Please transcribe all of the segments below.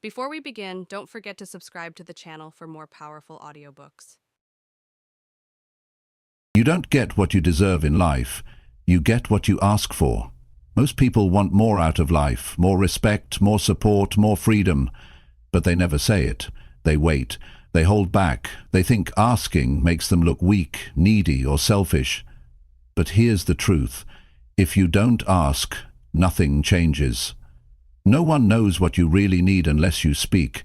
Before we begin, don't forget to subscribe to the channel for more powerful audiobooks. You don't get what you deserve in life. You get what you ask for. Most people want more out of life, more respect, more support, more freedom. But they never say it. They wait. They hold back. They think asking makes them look weak, needy, or selfish. But here's the truth. If you don't ask, nothing changes. No one knows what you really need unless you speak.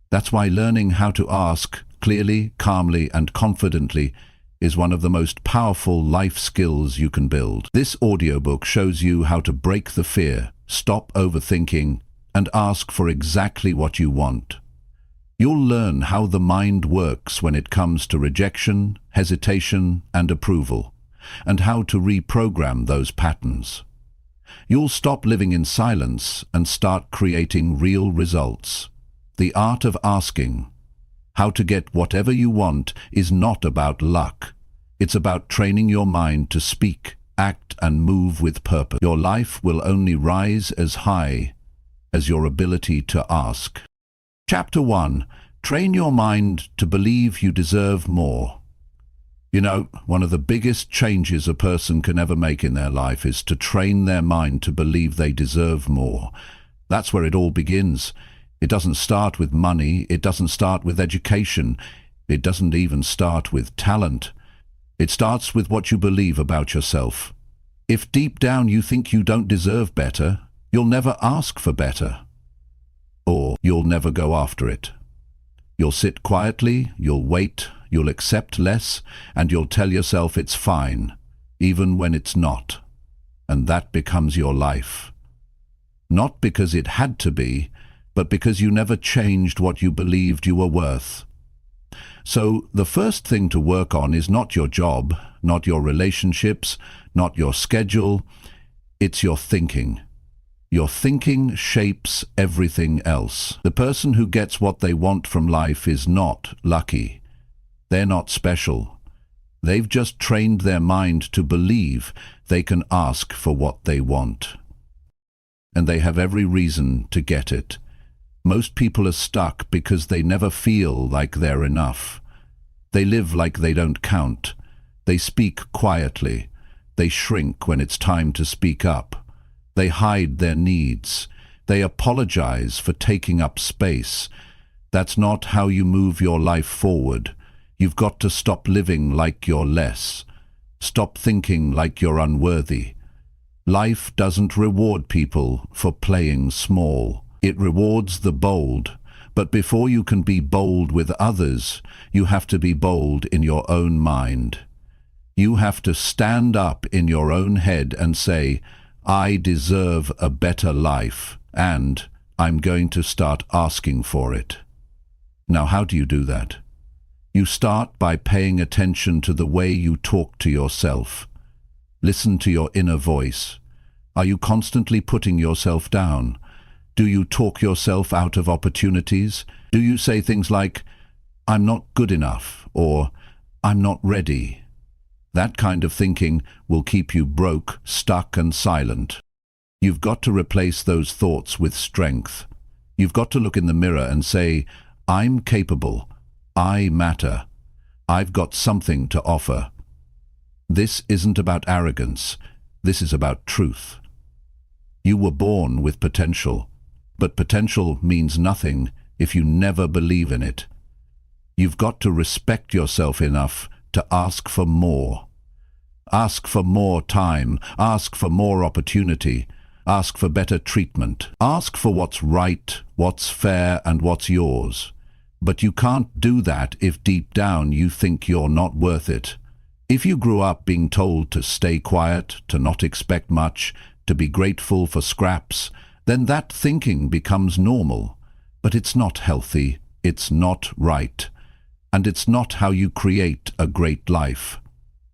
That's why learning how to ask clearly, calmly, and confidently is one of the most powerful life skills you can build. This audiobook shows you how to break the fear, stop overthinking, and ask for exactly what you want. You'll learn how the mind works when it comes to rejection, hesitation, and approval, and how to reprogram those patterns. You'll stop living in silence and start creating real results. The art of asking, how to get whatever you want, is not about luck. It's about training your mind to speak, act, and move with purpose. Your life will only rise as high as your ability to ask. Chapter 1. Train your mind to believe you deserve more. You know, one of the biggest changes a person can ever make in their life is to train their mind to believe they deserve more. That's where it all begins. It doesn't start with money. It doesn't start with education. It doesn't even start with talent. It starts with what you believe about yourself. If deep down you think you don't deserve better, you'll never ask for better. Or you'll never go after it. You'll sit quietly, you'll wait, you'll accept less, and you'll tell yourself it's fine, even when it's not. And that becomes your life. Not because it had to be, but because you never changed what you believed you were worth. So the first thing to work on is not your job, not your relationships, not your schedule. It's your thinking. Your thinking shapes everything else. The person who gets what they want from life is not lucky. They're not special. They've just trained their mind to believe they can ask for what they want. And they have every reason to get it. Most people are stuck because they never feel like they're enough. They live like they don't count. They speak quietly. They shrink when it's time to speak up. They hide their needs. They apologize for taking up space. That's not how you move your life forward. You've got to stop living like you're less. Stop thinking like you're unworthy. Life doesn't reward people for playing small. It rewards the bold. But before you can be bold with others, you have to be bold in your own mind. You have to stand up in your own head and say, I deserve a better life, and I'm going to start asking for it. Now, how do you do that? You start by paying attention to the way you talk to yourself. Listen to your inner voice. Are you constantly putting yourself down? Do you talk yourself out of opportunities? Do you say things like, I'm not good enough, or I'm not ready? That kind of thinking will keep you broke, stuck, and silent. You've got to replace those thoughts with strength. You've got to look in the mirror and say, I'm capable. I matter. I've got something to offer. This isn't about arrogance. This is about truth. You were born with potential, but potential means nothing if you never believe in it. You've got to respect yourself enough to ask for more. Ask for more time. Ask for more opportunity. Ask for better treatment. Ask for what's right, what's fair, and what's yours. But you can't do that if deep down you think you're not worth it. If you grew up being told to stay quiet, to not expect much, to be grateful for scraps, then that thinking becomes normal. But it's not healthy, it's not right, and it's not how you create a great life.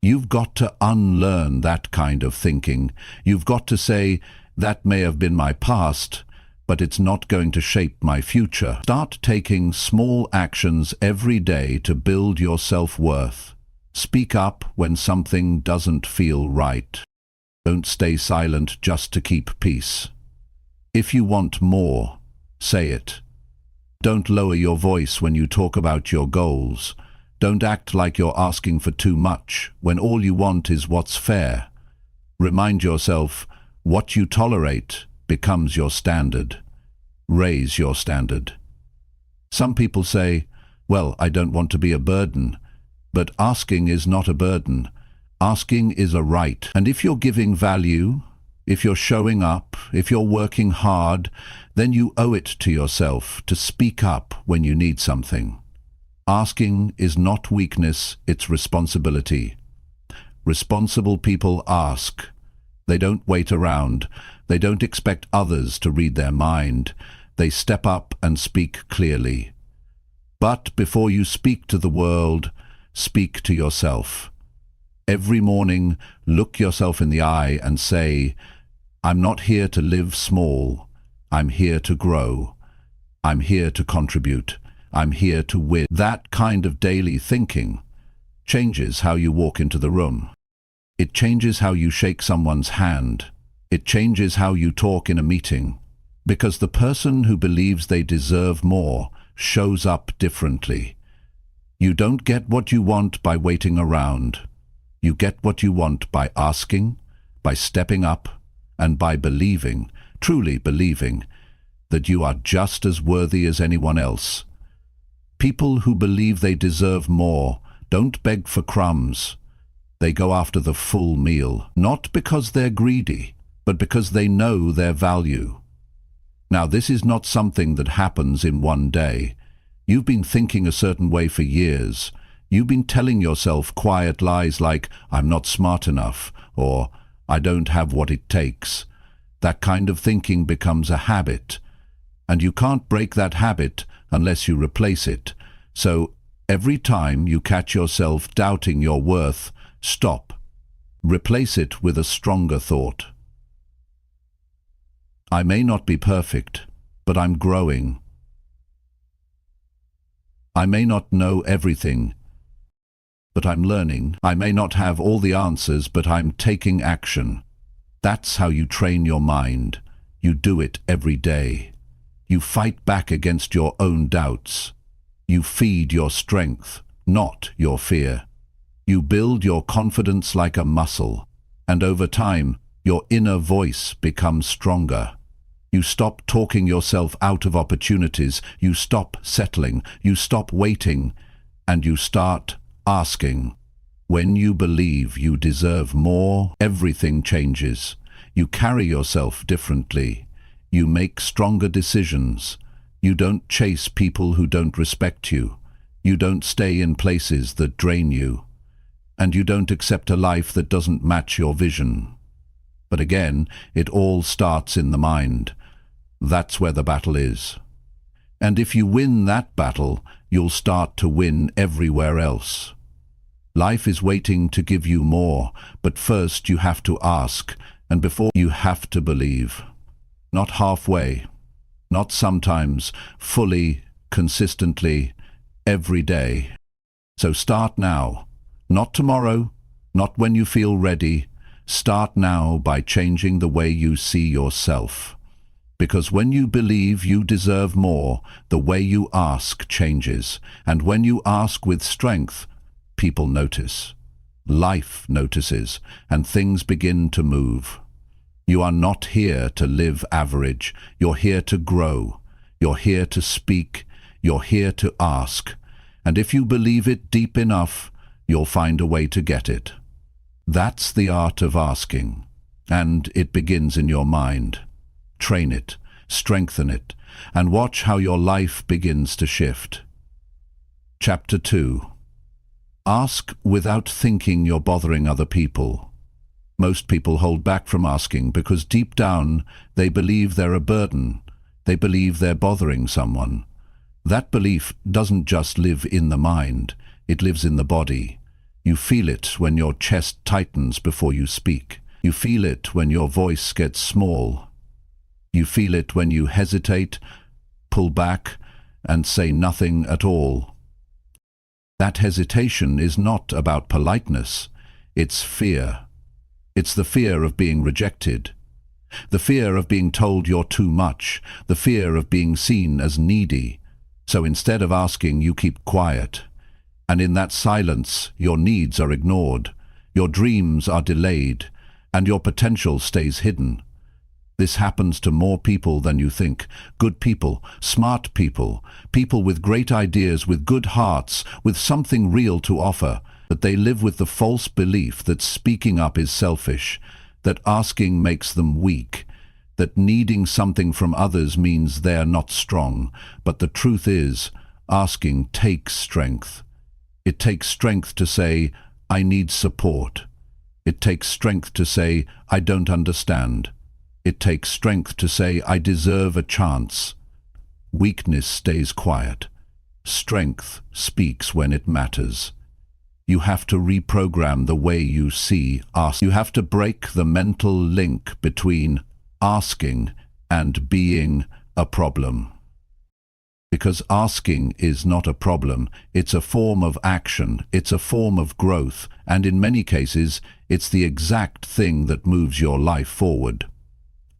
You've got to unlearn that kind of thinking. You've got to say, that may have been my past, but it's not going to shape my future. Start taking small actions every day to build your self-worth. Speak up when something doesn't feel right. Don't stay silent just to keep peace. If you want more, say it. Don't lower your voice when you talk about your goals. Don't act like you're asking for too much when all you want is what's fair. Remind yourself, what you tolerate becomes your standard. Raise your standard. Some people say, well, I don't want to be a burden. But asking is not a burden. Asking is a right. And if you're giving value, if you're showing up, if you're working hard, then you owe it to yourself to speak up when you need something. Asking is not weakness, it's responsibility. Responsible people ask. They don't wait around. They don't expect others to read their mind. They step up and speak clearly. But before you speak to the world, speak to yourself. Every morning, look yourself in the eye and say, I'm not here to live small. I'm here to grow. I'm here to contribute. I'm here to win. That kind of daily thinking changes how you walk into the room. It changes how you shake someone's hand. It changes how you talk in a meeting. Because the person who believes they deserve more shows up differently. You don't get what you want by waiting around. You get what you want by asking, by stepping up, and by believing, truly believing, that you are just as worthy as anyone else. People who believe they deserve more don't beg for crumbs. They go after the full meal, not because they're greedy, but because they know their value. Now, this is not something that happens in one day. You've been thinking a certain way for years. You've been telling yourself quiet lies like, I'm not smart enough, or I don't have what it takes. That kind of thinking becomes a habit, and you can't break that habit unless you replace it. So every time you catch yourself doubting your worth, stop. Replace it with a stronger thought. I may not be perfect, but I'm growing. I may not know everything, but I'm learning. I may not have all the answers, but I'm taking action. That's how you train your mind. You do it every day. You fight back against your own doubts. You feed your strength, not your fear. You build your confidence like a muscle, and over time, your inner voice becomes stronger. You stop talking yourself out of opportunities. You stop settling. You stop waiting, and you start asking. When you believe you deserve more, everything changes. You carry yourself differently. You make stronger decisions. You don't chase people who don't respect you. You don't stay in places that drain you. And you don't accept a life that doesn't match your vision. But again, it all starts in the mind. That's where the battle is. And if you win that battle, you'll start to win everywhere else. Life is waiting to give you more, but first you have to ask, and before you have to believe. Not halfway, not sometimes, fully, consistently, every day. So start now. Not tomorrow, not when you feel ready. Start now by changing the way you see yourself. Because when you believe you deserve more, the way you ask changes. And when you ask with strength, people notice. Life notices, and things begin to move. You are not here to live average. You're here to grow. You're here to speak. You're here to ask. And if you believe it deep enough, you'll find a way to get it. That's the art of asking, and it begins in your mind. Train it, strengthen it, and watch how your life begins to shift. Chapter 2. Ask without thinking you're bothering other people. Most people hold back from asking because deep down they believe they're a burden. They believe they're bothering someone. That belief doesn't just live in the mind, it lives in the body. You feel it when your chest tightens before you speak. You feel it when your voice gets small. You feel it when you hesitate, pull back, and say nothing at all. That hesitation is not about politeness, it's fear. It's the fear of being rejected. The fear of being told you're too much. The fear of being seen as needy. So instead of asking, you keep quiet. And in that silence, your needs are ignored, your dreams are delayed, and your potential stays hidden. This happens to more people than you think. Good people, smart people, people with great ideas, with good hearts, with something real to offer, but they live with the false belief that speaking up is selfish, that asking makes them weak, that needing something from others means they're not strong. But the truth is, asking takes strength. It takes strength to say, I need support. It takes strength to say, I don't understand. It takes strength to say, I deserve a chance. Weakness stays quiet. Strength speaks when it matters. You have to reprogram the way you see ask. You have to break the mental link between asking and being a problem. Because asking is not a problem, it's a form of action, it's a form of growth, and in many cases, it's the exact thing that moves your life forward.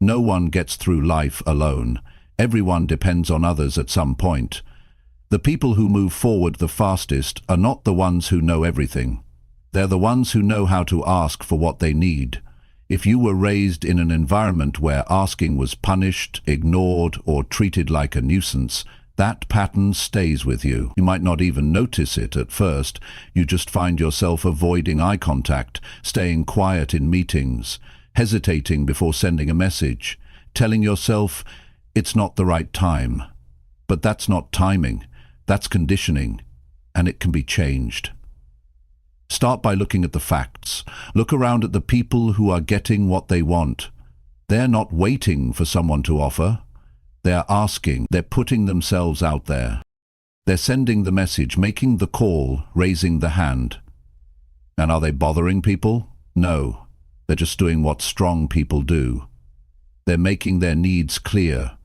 No one gets through life alone. Everyone depends on others at some point. The people who move forward the fastest are not the ones who know everything. They're the ones who know how to ask for what they need. If you were raised in an environment where asking was punished, ignored, or treated like a nuisance, that pattern stays with you. You might not even notice it at first. You just find yourself avoiding eye contact, staying quiet in meetings, hesitating before sending a message, telling yourself, it's not the right time. But that's not timing, that's conditioning, and it can be changed. Start by looking at the facts. Look around at the people who are getting what they want. They're not waiting for someone to offer. They're asking, they're putting themselves out there. They're sending the message, making the call, raising the hand. And are they bothering people? No. They're just doing what strong people do. They're making their needs clear.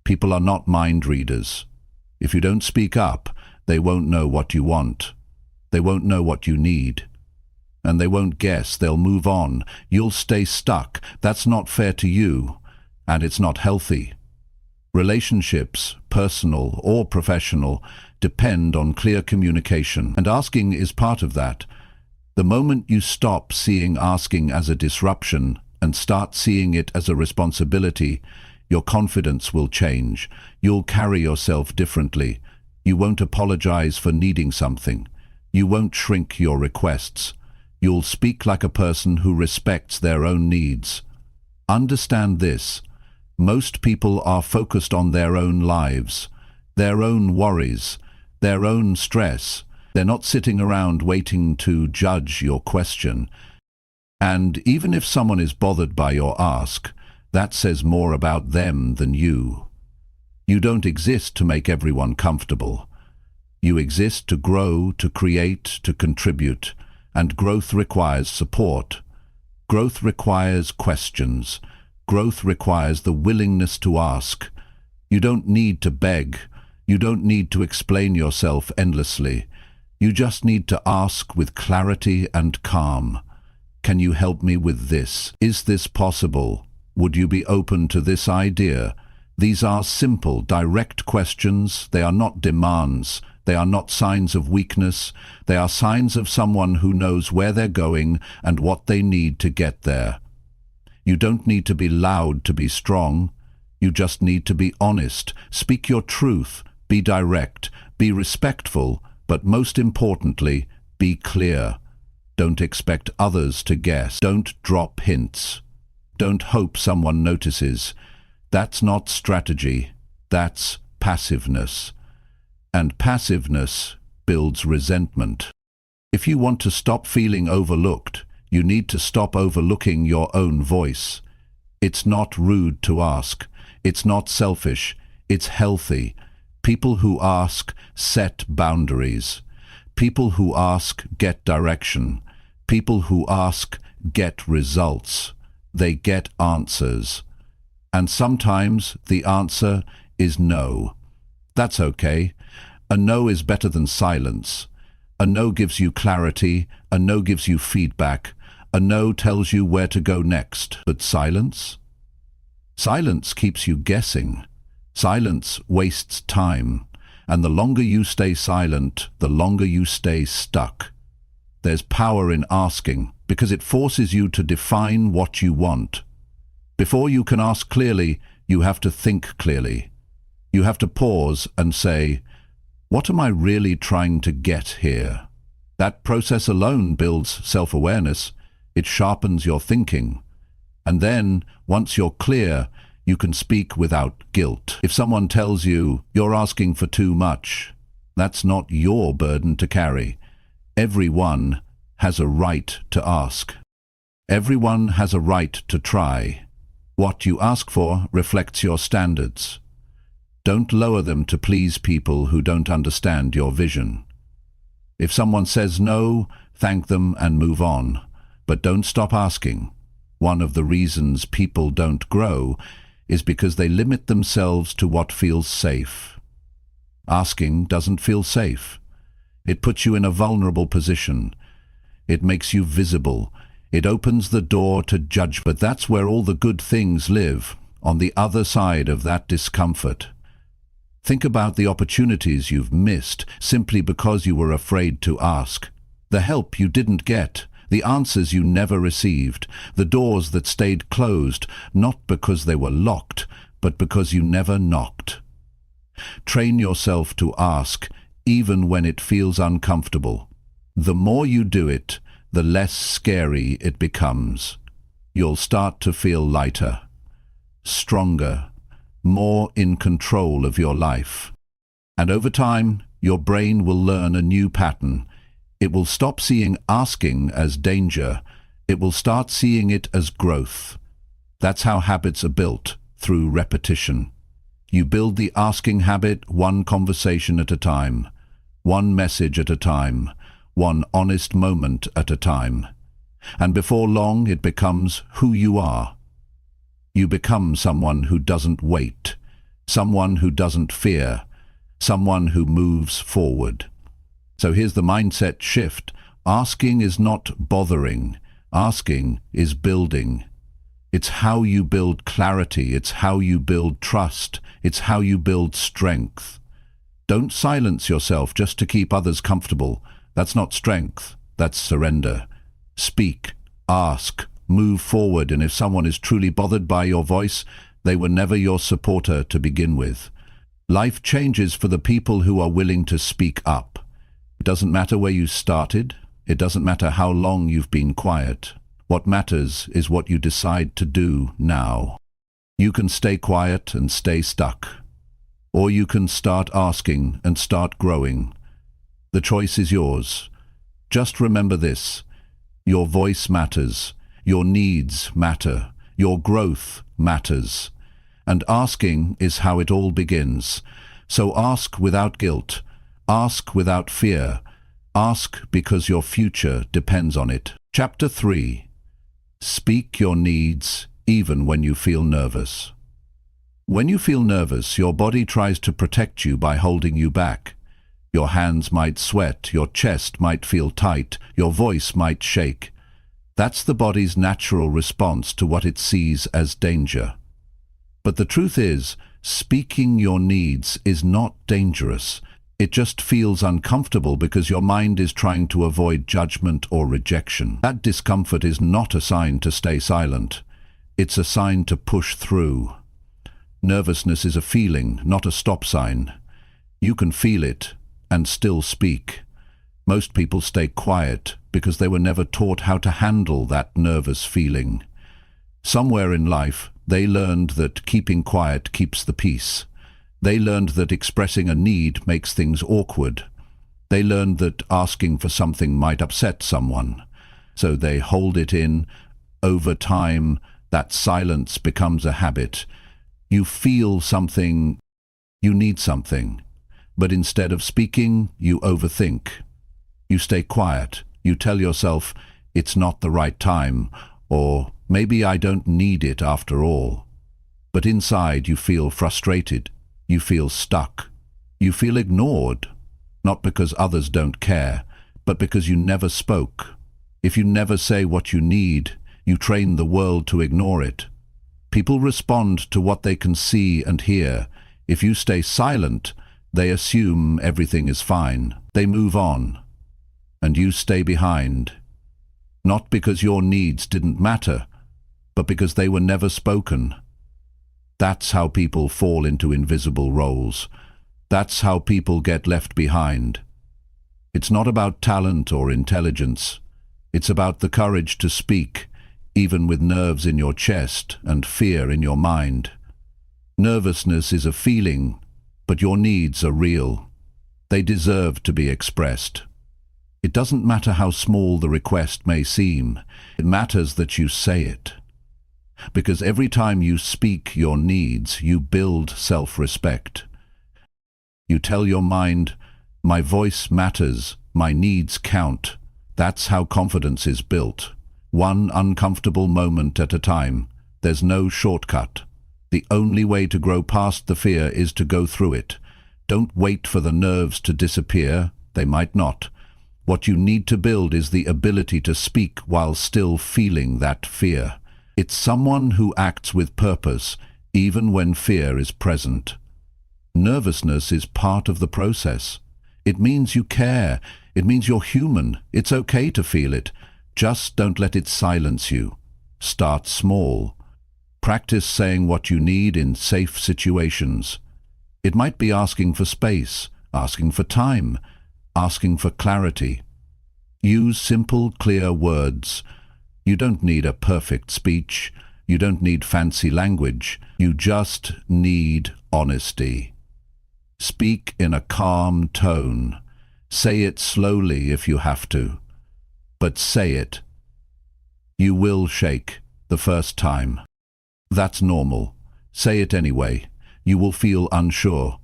People are not mind readers. If you don't speak up, they won't know what you want. They won't know what you need. And they won't guess. They'll move on. You'll stay stuck. That's not fair to you, and it's not healthy. Relationships, personal or professional, depend on clear communication, and asking is part of that. The moment you stop seeing asking as a disruption and start seeing it as a responsibility, your confidence will change. You'll carry yourself differently. You won't apologize for needing something. You won't shrink your requests. You'll speak like a person who respects their own needs. Understand this. Most people are focused on their own lives, their own worries, their own stress. They're not sitting around waiting to judge your question. And even if someone is bothered by your ask, that says more about them than you. You don't exist to make everyone comfortable. You exist to grow, to create, to contribute, and growth requires support. Growth requires questions. Growth requires the willingness to ask. You don't need to beg. You don't need to explain yourself endlessly. You just need to ask with clarity and calm. Can you help me with this? Is this possible? Would you be open to this idea? These are simple, direct questions. They are not demands. They are not signs of weakness. They are signs of someone who knows where they're going and what they need to get there. You don't need to be loud to be strong. You just need to be honest. Speak your truth. Be direct. Be respectful. But most importantly, be clear. Don't expect others to guess. Don't drop hints. Don't hope someone notices. That's not strategy. That's passiveness. And passiveness builds resentment. If you want to stop feeling overlooked, you need to stop overlooking your own voice. It's not rude to ask. It's not selfish. It's healthy. People who ask set boundaries. People who ask get direction. People who ask get results. They get answers. And sometimes the answer is no. That's okay. A no is better than silence. A no gives you clarity. A no gives you feedback. A no tells you where to go next. But silence? Silence keeps you guessing. Silence wastes time. And the longer you stay silent, the longer you stay stuck. There's power in asking, because it forces you to define what you want. Before you can ask clearly, you have to think clearly. You have to pause and say, what am I really trying to get here? That process alone builds self-awareness. It sharpens your thinking. And then, once you're clear, you can speak without guilt. If someone tells you you're asking for too much, that's not your burden to carry. Everyone has a right to ask. Everyone has a right to try. What you ask for reflects your standards. Don't lower them to please people who don't understand your vision. If someone says no, thank them and move on. But don't stop asking. One of the reasons people don't grow is because they limit themselves to what feels safe. Asking doesn't feel safe. It puts you in a vulnerable position. It makes you visible. It opens the door to judge, but that's where all the good things live, on the other side of that discomfort. Think about the opportunities you've missed simply because you were afraid to ask. The help you didn't get, the answers you never received, the doors that stayed closed, not because they were locked, but because you never knocked. Train yourself to ask, even when it feels uncomfortable. The more you do it, the less scary it becomes. You'll start to feel lighter, stronger, more in control of your life. And over time, your brain will learn a new pattern. It will stop seeing asking as danger. It will start seeing it as growth. That's how habits are built, through repetition. You build the asking habit one conversation at a time, one message at a time, one honest moment at a time. And before long, it becomes who you are. You become someone who doesn't wait, someone who doesn't fear, someone who moves forward. So here's the mindset shift. Asking is not bothering. Asking is building. It's how you build clarity. It's how you build trust. It's how you build strength. Don't silence yourself just to keep others comfortable. That's not strength. That's surrender. Speak, ask, move forward, and if someone is truly bothered by your voice, they were never your supporter to begin with. Life changes for the people who are willing to speak up. It doesn't matter where you started. It doesn't matter how long you've been quiet. What matters is what you decide to do now. You can stay quiet and stay stuck, or you can start asking and start growing. The choice is yours. Just remember this. Your voice matters. Your needs matter. Your growth matters. And asking is how it all begins. So ask without guilt. Ask without fear. Ask because your future depends on it. Chapter 3. Speak your needs even when you feel nervous. When you feel nervous, your body tries to protect you by holding you back. Your hands might sweat, your chest might feel tight, your voice might shake. That's the body's natural response to what it sees as danger. But the truth is, speaking your needs is not dangerous. It just feels uncomfortable because your mind is trying to avoid judgment or rejection. That discomfort is not a sign to stay silent. It's a sign to push through. Nervousness is a feeling, not a stop sign. You can feel it and still speak. Most people stay quiet because they were never taught how to handle that nervous feeling. Somewhere in life, they learned that keeping quiet keeps the peace. They learned that expressing a need makes things awkward. They learned that asking for something might upset someone. So they hold it in. Over time, that silence becomes a habit. You feel something, you need something. But instead of speaking, you overthink. You stay quiet. You tell yourself, it's not the right time, or maybe I don't need it after all. But inside you feel frustrated. You feel stuck. You feel ignored, not because others don't care, but because you never spoke. If you never say what you need, you train the world to ignore it. People respond to what they can see and hear. If you stay silent, They assume everything is fine. They move on. And you stay behind. Not because your needs didn't matter, but because they were never spoken. That's how people fall into invisible roles. That's how people get left behind. It's not about talent or intelligence. It's about the courage to speak, even with nerves in your chest and fear in your mind. Nervousness is a feeling, but your needs are real. They deserve to be expressed. It doesn't matter how small the request may seem. It matters that you say it. Because every time you speak your needs, you build self-respect. You tell your mind, my voice matters, my needs count. That's how confidence is built. One uncomfortable moment at a time. There's no shortcut. The only way to grow past the fear is to go through it. Don't wait for the nerves to disappear. They might not. What you need to build is the ability to speak while still feeling that fear. It's someone who acts with purpose, even when fear is present. Nervousness is part of the process. It means you care. It means you're human. It's okay to feel it. Just don't let it silence you. Start small. Practice saying what you need in safe situations. It might be asking for space, asking for time, asking for clarity. Use simple, clear words. You don't need a perfect speech. You don't need fancy language. You just need honesty. Speak in a calm tone. Say it slowly if you have to. But say it. You will shake the first time. That's normal. Say it anyway. You will feel unsure.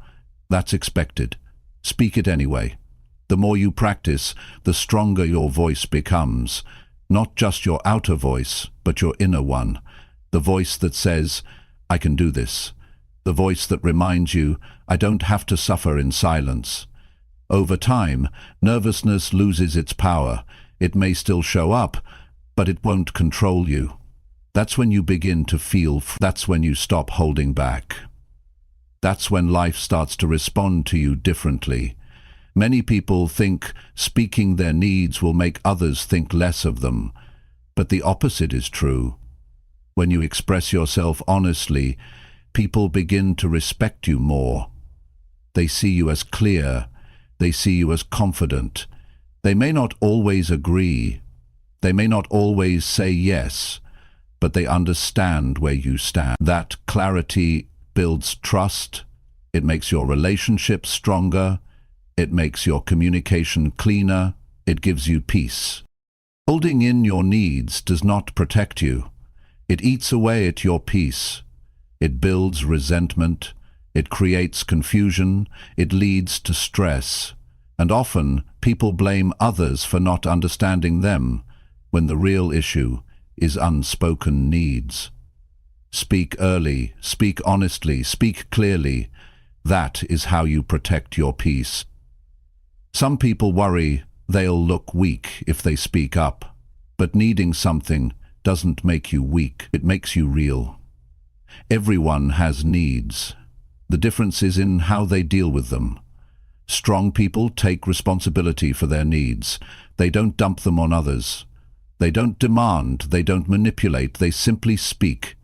That's expected. Speak it anyway. The more you practice, the stronger your voice becomes. Not just your outer voice, but your inner one. The voice that says, I can do this. The voice that reminds you, I don't have to suffer in silence. Over time, nervousness loses its power. It may still show up, but it won't control you. That's when you begin to feel, that's when you stop holding back. That's when life starts to respond to you differently. Many people think speaking their needs will make others think less of them, but the opposite is true. When you express yourself honestly, people begin to respect you more. They see you as clear. They see you as confident. They may not always agree. They may not always say yes, but they understand where you stand. That clarity builds trust. It makes your relationship stronger. It makes your communication cleaner. It gives you peace. Holding in your needs does not protect you. It eats away at your peace. It builds resentment. It creates confusion. It leads to stress. And often, people blame others for not understanding them, when the real issue is unspoken needs. Speak early, speak honestly, speak clearly. That is how you protect your peace. Some people worry they'll look weak if they speak up, but needing something doesn't make you weak, it makes you real. Everyone has needs. The difference is in how they deal with them. Strong people take responsibility for their needs. They don't dump them on others. They don't demand, they don't manipulate, they simply speak.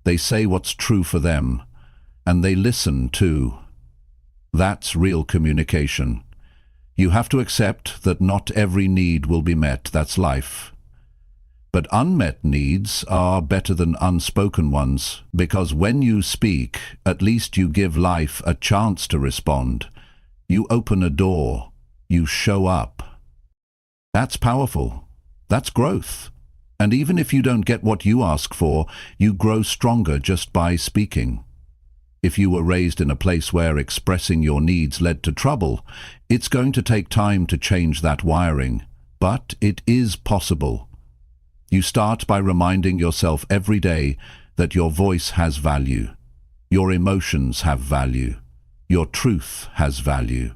They say what's true for them, and they listen too. That's real communication. You have to accept that not every need will be met, that's life. But unmet needs are better than unspoken ones, because when you speak, at least you give life a chance to respond. You open a door. You show up. That's powerful. That's growth. And even if you don't get what you ask for, you grow stronger just by speaking. If you were raised in a place where expressing your needs led to trouble, it's going to take time to change that wiring. But it is possible. You start by reminding yourself every day that your voice has value. Your emotions have value. Your truth has value.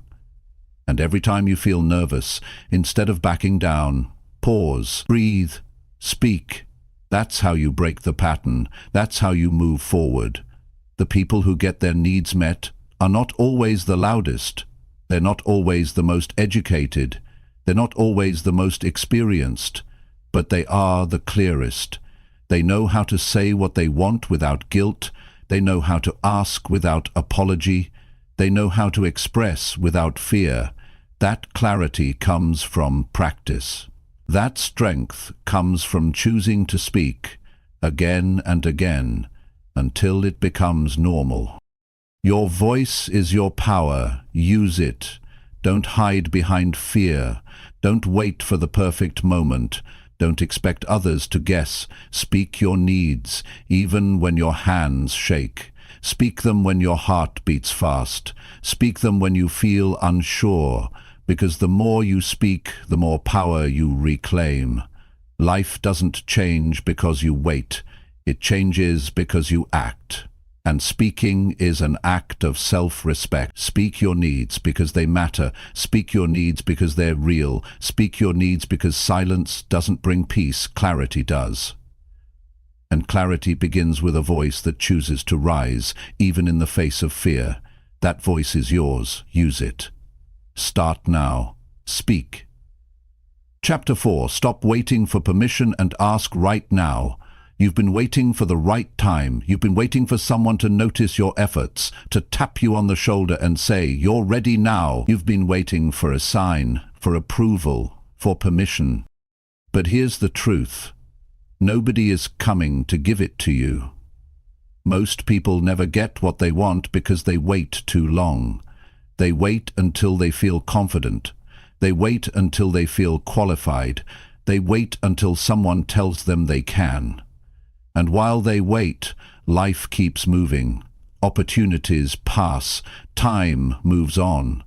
And every time you feel nervous, instead of backing down, pause, breathe, speak. That's how you break the pattern. That's how you move forward. The people who get their needs met are not always the loudest. They're not always the most educated. They're not always the most experienced, but they are the clearest. They know how to say what they want without guilt. They know how to ask without apology. They know how to express without fear. That clarity comes from practice. That strength comes from choosing to speak again and again until it becomes normal. Your voice is your power. Use it. Don't hide behind fear. Don't wait for the perfect moment. Don't expect others to guess. Speak your needs, even when your hands shake. Speak them when your heart beats fast. Speak them when you feel unsure, because the more you speak, the more power you reclaim. Life doesn't change because you wait. It changes because you act. And speaking is an act of self-respect. Speak your needs because they matter. Speak your needs because they're real. Speak your needs because silence doesn't bring peace, clarity does. And clarity begins with a voice that chooses to rise, even in the face of fear. That voice is yours. Use it. Start now. Speak. Chapter 4. Stop waiting for permission and ask right now. You've been waiting for the right time. You've been waiting for someone to notice your efforts, to tap you on the shoulder and say, "You're ready now." You've been waiting for a sign, for approval, for permission. But here's the truth. Nobody is coming to give it to you. Most people never get what they want because they wait too long. They wait until they feel confident. They wait until they feel qualified. They wait until someone tells them they can. And while they wait, life keeps moving. Opportunities pass. Time moves on.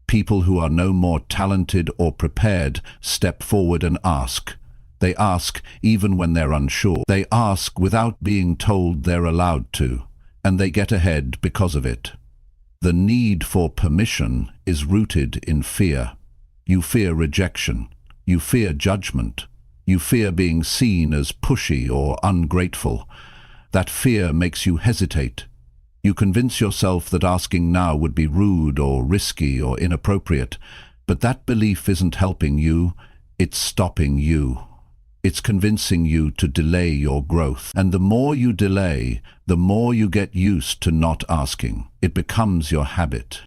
People who are no more talented or prepared step forward and ask. They ask even when they're unsure. They ask without being told they're allowed to, and they get ahead because of it. The need for permission is rooted in fear. You fear rejection. You fear judgment. You fear being seen as pushy or ungrateful. That fear makes you hesitate. You convince yourself that asking now would be rude or risky or inappropriate, but that belief isn't helping you, it's stopping you. It's convincing you to delay your growth. And the more you delay, the more you get used to not asking. It becomes your habit.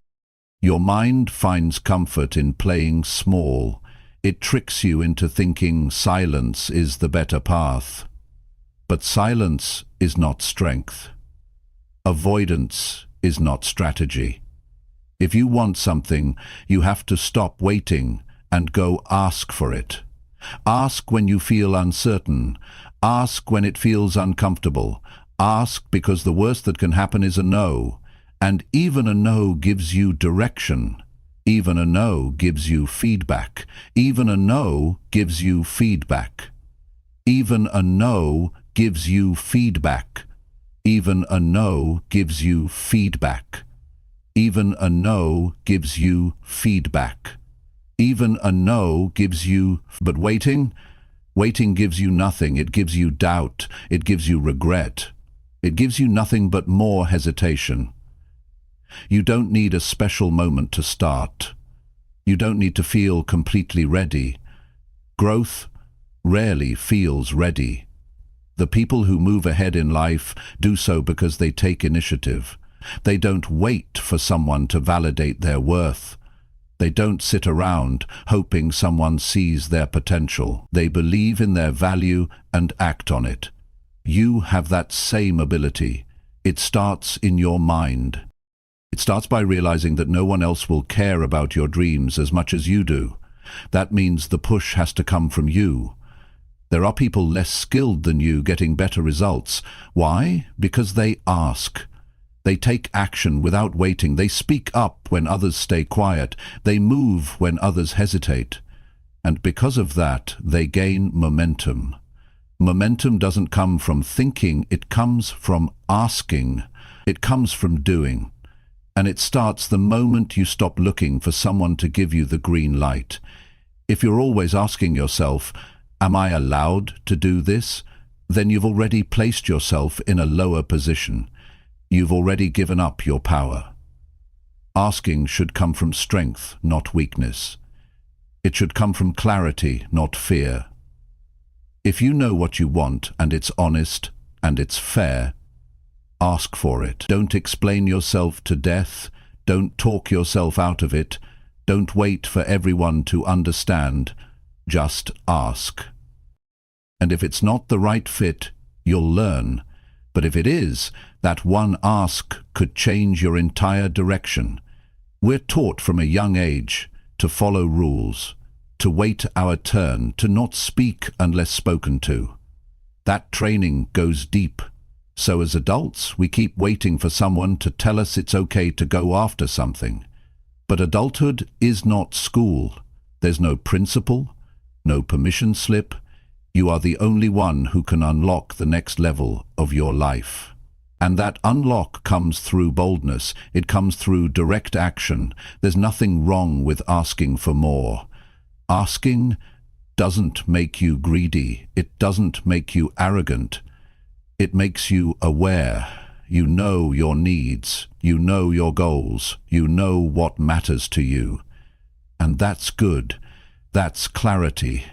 Your mind finds comfort in playing small. It tricks you into thinking silence is the better path. But silence is not strength. Avoidance is not strategy. If you want something, you have to stop waiting and go ask for it. Ask when you feel uncertain. Ask when it feels uncomfortable. Ask because the worst that can happen is a no. And even a no gives you direction. Even a no gives you feedback. Even a no gives you feedback. Even a no gives you feedback. Even a no gives you feedback. Even a no gives you feedback. Even a no gives you... But waiting? Waiting gives you nothing. It gives you doubt. It gives you regret. It gives you nothing but more hesitation. You don't need a special moment to start. You don't need to feel completely ready. Growth rarely feels ready. The people who move ahead in life do so because they take initiative. They don't wait for someone to validate their worth. They don't sit around hoping someone sees their potential. They believe in their value and act on it. You have that same ability. It starts in your mind. It starts by realizing that no one else will care about your dreams as much as you do. That means the push has to come from you. There are people less skilled than you getting better results. Why? Because they ask. They take action without waiting. They speak up when others stay quiet. They move when others hesitate. And because of that, they gain momentum. Momentum doesn't come from thinking, it comes from asking. It comes from doing. And it starts the moment you stop looking for someone to give you the green light. If you're always asking yourself, "Am I allowed to do this?" then you've already placed yourself in a lower position. You've already given up your power. Asking should come from strength, not weakness. It should come from clarity, not fear. If you know what you want and it's honest and it's fair, ask for it. Don't explain yourself to death. Don't talk yourself out of it. Don't wait for everyone to understand. Just ask. And if it's not the right fit, you'll learn. But if it is, that one ask could change your entire direction. We're taught from a young age to follow rules, to wait our turn, to not speak unless spoken to. That training goes deep. So as adults, we keep waiting for someone to tell us it's okay to go after something. But adulthood is not school. There's no principal, no permission slip. You are the only one who can unlock the next level of your life. And that unlock comes through boldness. It comes through direct action. There's nothing wrong with asking for more. Asking doesn't make you greedy. It doesn't make you arrogant. It makes you aware. You know your needs. You know your goals. You know what matters to you. And that's good. That's clarity.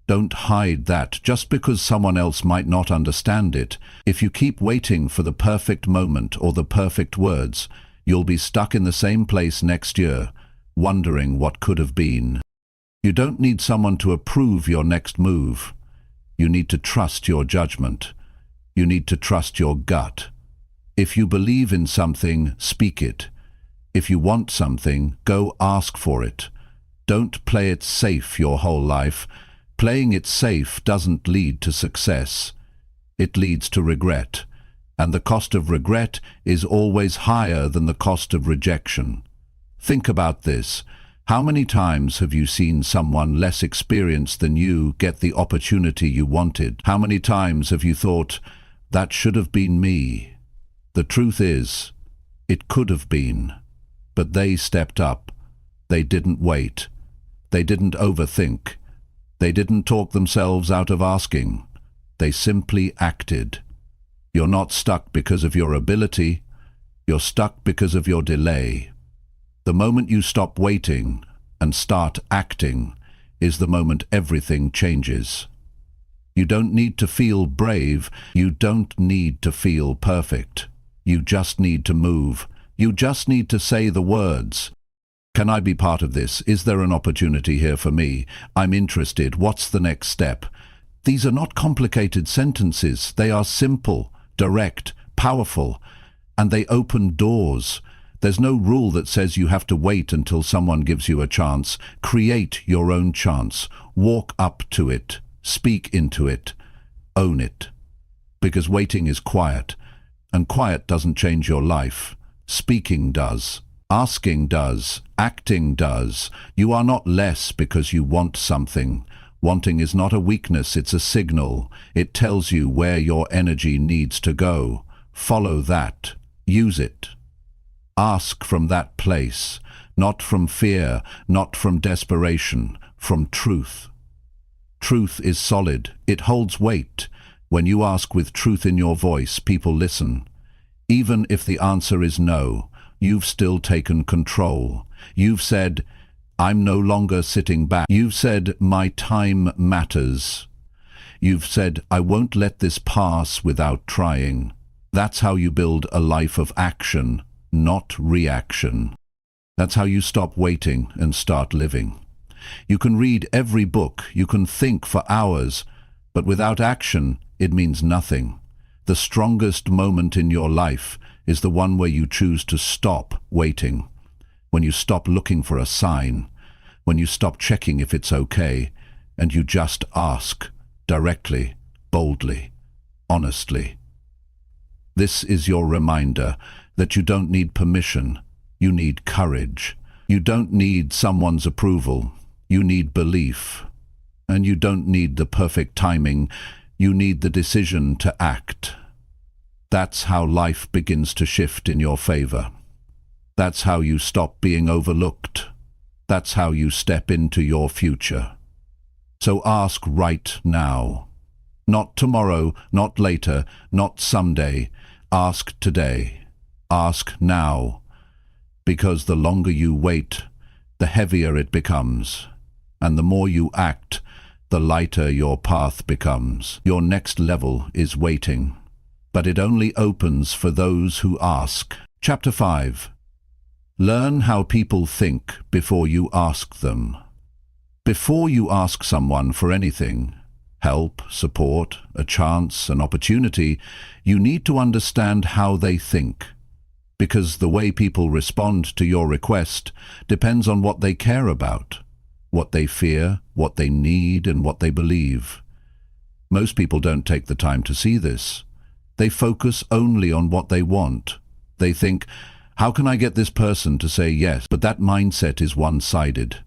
Don't hide that just because someone else might not understand it. If you keep waiting for the perfect moment or the perfect words, you'll be stuck in the same place next year, wondering what could have been. You don't need someone to approve your next move. You need to trust your judgment. You need to trust your gut. If you believe in something, speak it. If you want something, go ask for it. Don't play it safe your whole life. Playing it safe doesn't lead to success. It leads to regret. And the cost of regret is always higher than the cost of rejection. Think about this. How many times have you seen someone less experienced than you get the opportunity you wanted? How many times have you thought, that should have been me? The truth is, it could have been. But they stepped up. They didn't wait. They didn't overthink. They didn't talk themselves out of asking. They simply acted. You're not stuck because of your ability. You're stuck because of your delay. The moment you stop waiting and start acting is the moment everything changes. You don't need to feel brave. You don't need to feel perfect. You just need to move. You just need to say the words. Can I be part of this? Is there an opportunity here for me? I'm interested. What's the next step? These are not complicated sentences. They are simple, direct, powerful, and they open doors. There's no rule that says you have to wait until someone gives you a chance. Create your own chance. Walk up to it. Speak into it. Own it. Because waiting is quiet, and quiet doesn't change your life. Speaking does. Asking does. Acting does. You are not less because you want something. Wanting is not a weakness, it's a signal. It tells you where your energy needs to go. Follow that. Use it. Ask from that place, not from fear, not from desperation, from truth. Truth is solid. It holds weight. When you ask with truth in your voice, people listen. Even if the answer is no, you've still taken control. You've said, I'm no longer sitting back. You've said, my time matters. You've said, I won't let this pass without trying. That's how you build a life of action, not reaction. That's how you stop waiting and start living. You can read every book, you can think for hours, but without action, it means nothing. The strongest moment in your life is the one where you choose to stop waiting, when you stop looking for a sign, when you stop checking if it's okay, and you just ask, directly, boldly, honestly. This is your reminder that you don't need permission, you need courage. You don't need someone's approval, you need belief. And you don't need the perfect timing, you need the decision to act. That's how life begins to shift in your favor. That's how you stop being overlooked. That's how you step into your future. So ask right now. Not tomorrow, not later, not someday. Ask today. Ask now. because the longer you wait, the heavier it becomes, and the more you act, the lighter your path becomes. Your next level is waiting, but it only opens for those who ask. Chapter 5. Learn how people think before you ask them. Before you ask someone for anything, help, support, a chance, an opportunity, you need to understand how they think. Because the way people respond to your request depends on what they care about, what they fear, what they need, and what they believe. Most people don't take the time to see this. They focus only on what they want. They think, how can I get this person to say yes? But that mindset is one-sided.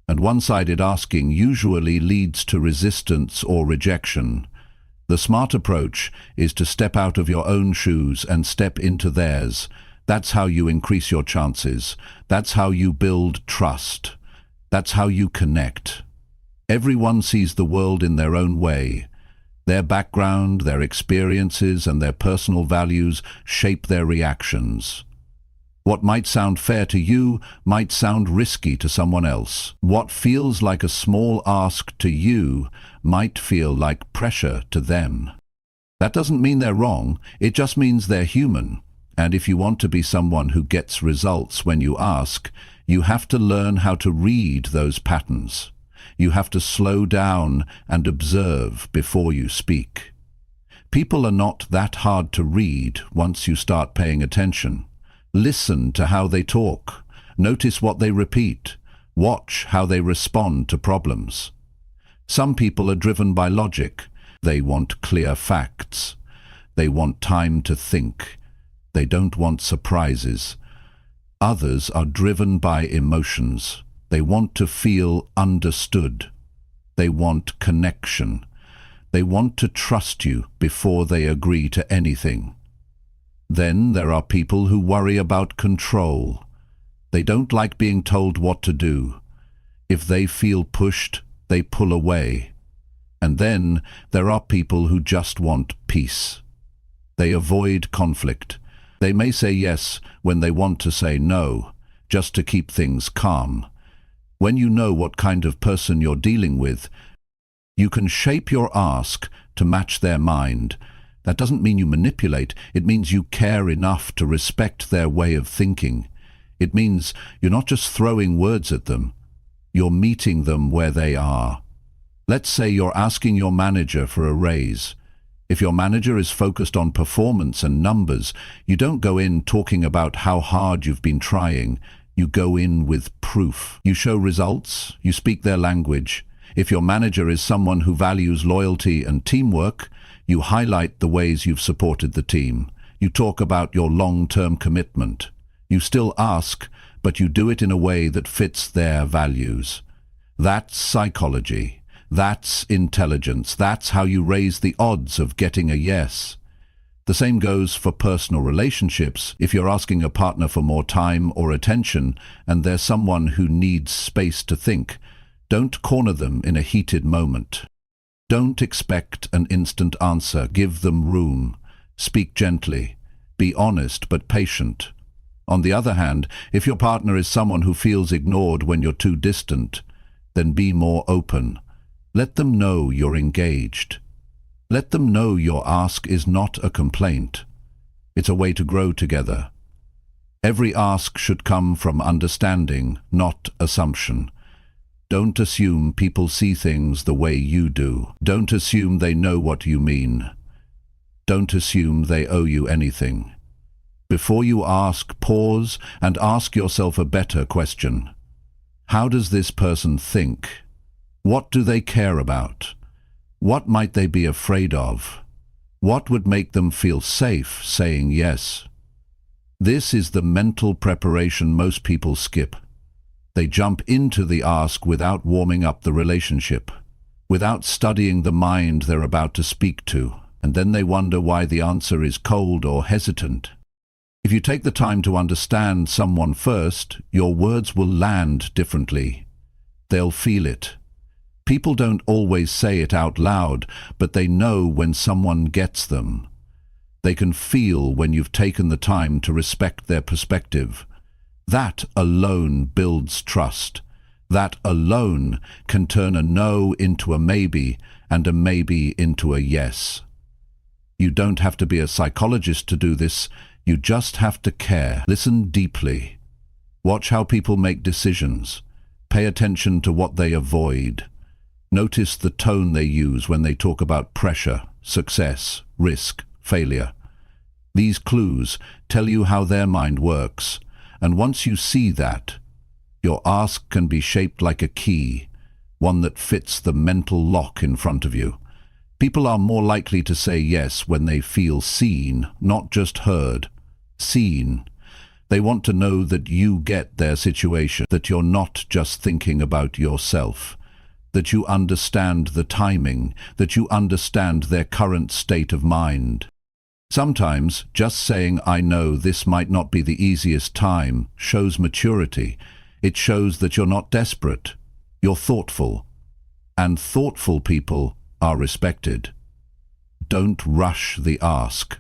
And one-sided asking usually leads to resistance or rejection. The smart approach is to step out of your own shoes and step into theirs. That's how you increase your chances. That's how you build trust. That's how you connect. Everyone sees the world in their own way. Their background, their experiences, and their personal values shape their reactions. What might sound fair to you might sound risky to someone else. What feels like a small ask to you might feel like pressure to them. That doesn't mean they're wrong, it just means they're human. And if you want to be someone who gets results when you ask, you have to learn how to read those patterns. You have to slow down and observe before you speak. People are not that hard to read once you start paying attention. Listen to how they talk. Notice what they repeat. Watch how they respond to problems. Some people are driven by logic. They want clear facts. They want time to think. They don't want surprises. Others are driven by emotions. They want to feel understood. They want connection. They want to trust you before they agree to anything. Then there are people who worry about control. They don't like being told what to do. If they feel pushed, they pull away. And then there are people who just want peace. They avoid conflict. They may say yes when they want to say no, just to keep things calm. When you know what kind of person you're dealing with, you can shape your ask to match their mind. That doesn't mean you manipulate. It means you care enough to respect their way of thinking. It means you're not just throwing words at them. You're meeting them where they are. Let's say you're asking your manager for a raise. If your manager is focused on performance and numbers, you don't go in talking about how hard you've been trying. You go in with proof. You show results. You speak their language. If your manager is someone who values loyalty and teamwork, you highlight the ways you've supported the team. You talk about your long-term commitment. You still ask, but you do it in a way that fits their values. That's psychology. That's intelligence. That's how you raise the odds of getting a yes. The same goes for personal relationships. If you're asking a partner for more time or attention, and there's someone who needs space to think, don't corner them in a heated moment. Don't expect an instant answer. Give them room. Speak gently. Be honest but patient. On the other hand, if your partner is someone who feels ignored when you're too distant, then be more open. Let them know you're engaged. Let them know your ask is not a complaint. It's a way to grow together. Every ask should come from understanding, not assumption. Don't assume people see things the way you do. Don't assume they know what you mean. Don't assume they owe you anything. Before you ask, pause and ask yourself a better question. How does this person think? What do they care about? What might they be afraid of? What would make them feel safe saying yes? This is the mental preparation most people skip. They jump into the ask without warming up the relationship, without studying the mind they're about to speak to, and then they wonder why the answer is cold or hesitant. If you take the time to understand someone first, your words will land differently. They'll feel it. People don't always say it out loud, but they know when someone gets them. They can feel when you've taken the time to respect their perspective. That alone builds trust. That alone can turn a no into a maybe and a maybe into a yes. You don't have to be a psychologist to do this. You just have to care. Listen deeply. Watch how people make decisions. Pay attention to what they avoid. Notice the tone they use when they talk about pressure, success, risk, failure. These clues tell you how their mind works, and once you see that, your ask can be shaped like a key, one that fits the mental lock in front of you. People are more likely to say yes when they feel seen, not just heard. Seen. They want to know that you get their situation, that you're not just thinking about yourself, that you understand the timing, that you understand their current state of mind. Sometimes just saying, "I know this might not be the easiest time," shows maturity. It shows that you're not desperate. You're thoughtful. And thoughtful people are respected. Don't rush the ask.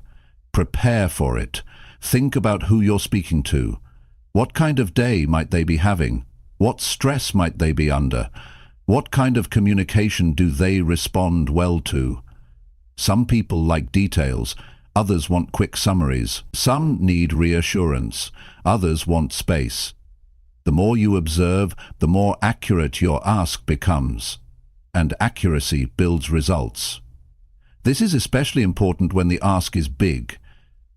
Prepare for it. Think about who you're speaking to. What kind of day might they be having? What stress might they be under? What kind of communication do they respond well to? Some people like details. Others want quick summaries. Some need reassurance. Others want space. The more you observe, the more accurate your ask becomes. And accuracy builds results. This is especially important when the ask is big,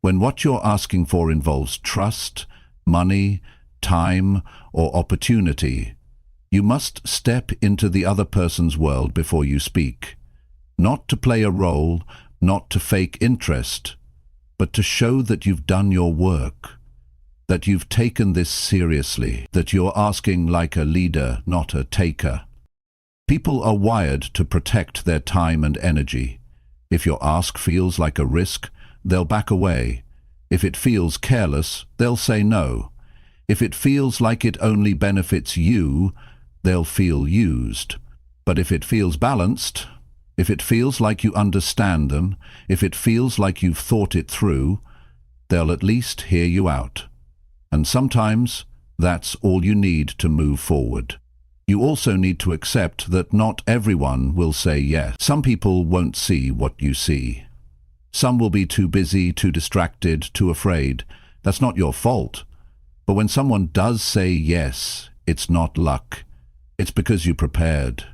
when what you're asking for involves trust, money, time, or opportunity. You must step into the other person's world before you speak. Not to play a role, not to fake interest, but to show that you've done your work, that you've taken this seriously, that you're asking like a leader, not a taker. People are wired to protect their time and energy. If your ask feels like a risk, they'll back away. If it feels careless, they'll say no. If it feels like it only benefits you, they'll feel used. But if it feels balanced, if it feels like you understand them, if it feels like you've thought it through, they'll at least hear you out. And sometimes that's all you need to move forward. You also need to accept that not everyone will say yes. Some people won't see what you see. Some will be too busy, too distracted, too afraid. That's not your fault. But when someone does say yes, it's not luck. It's because you prepared.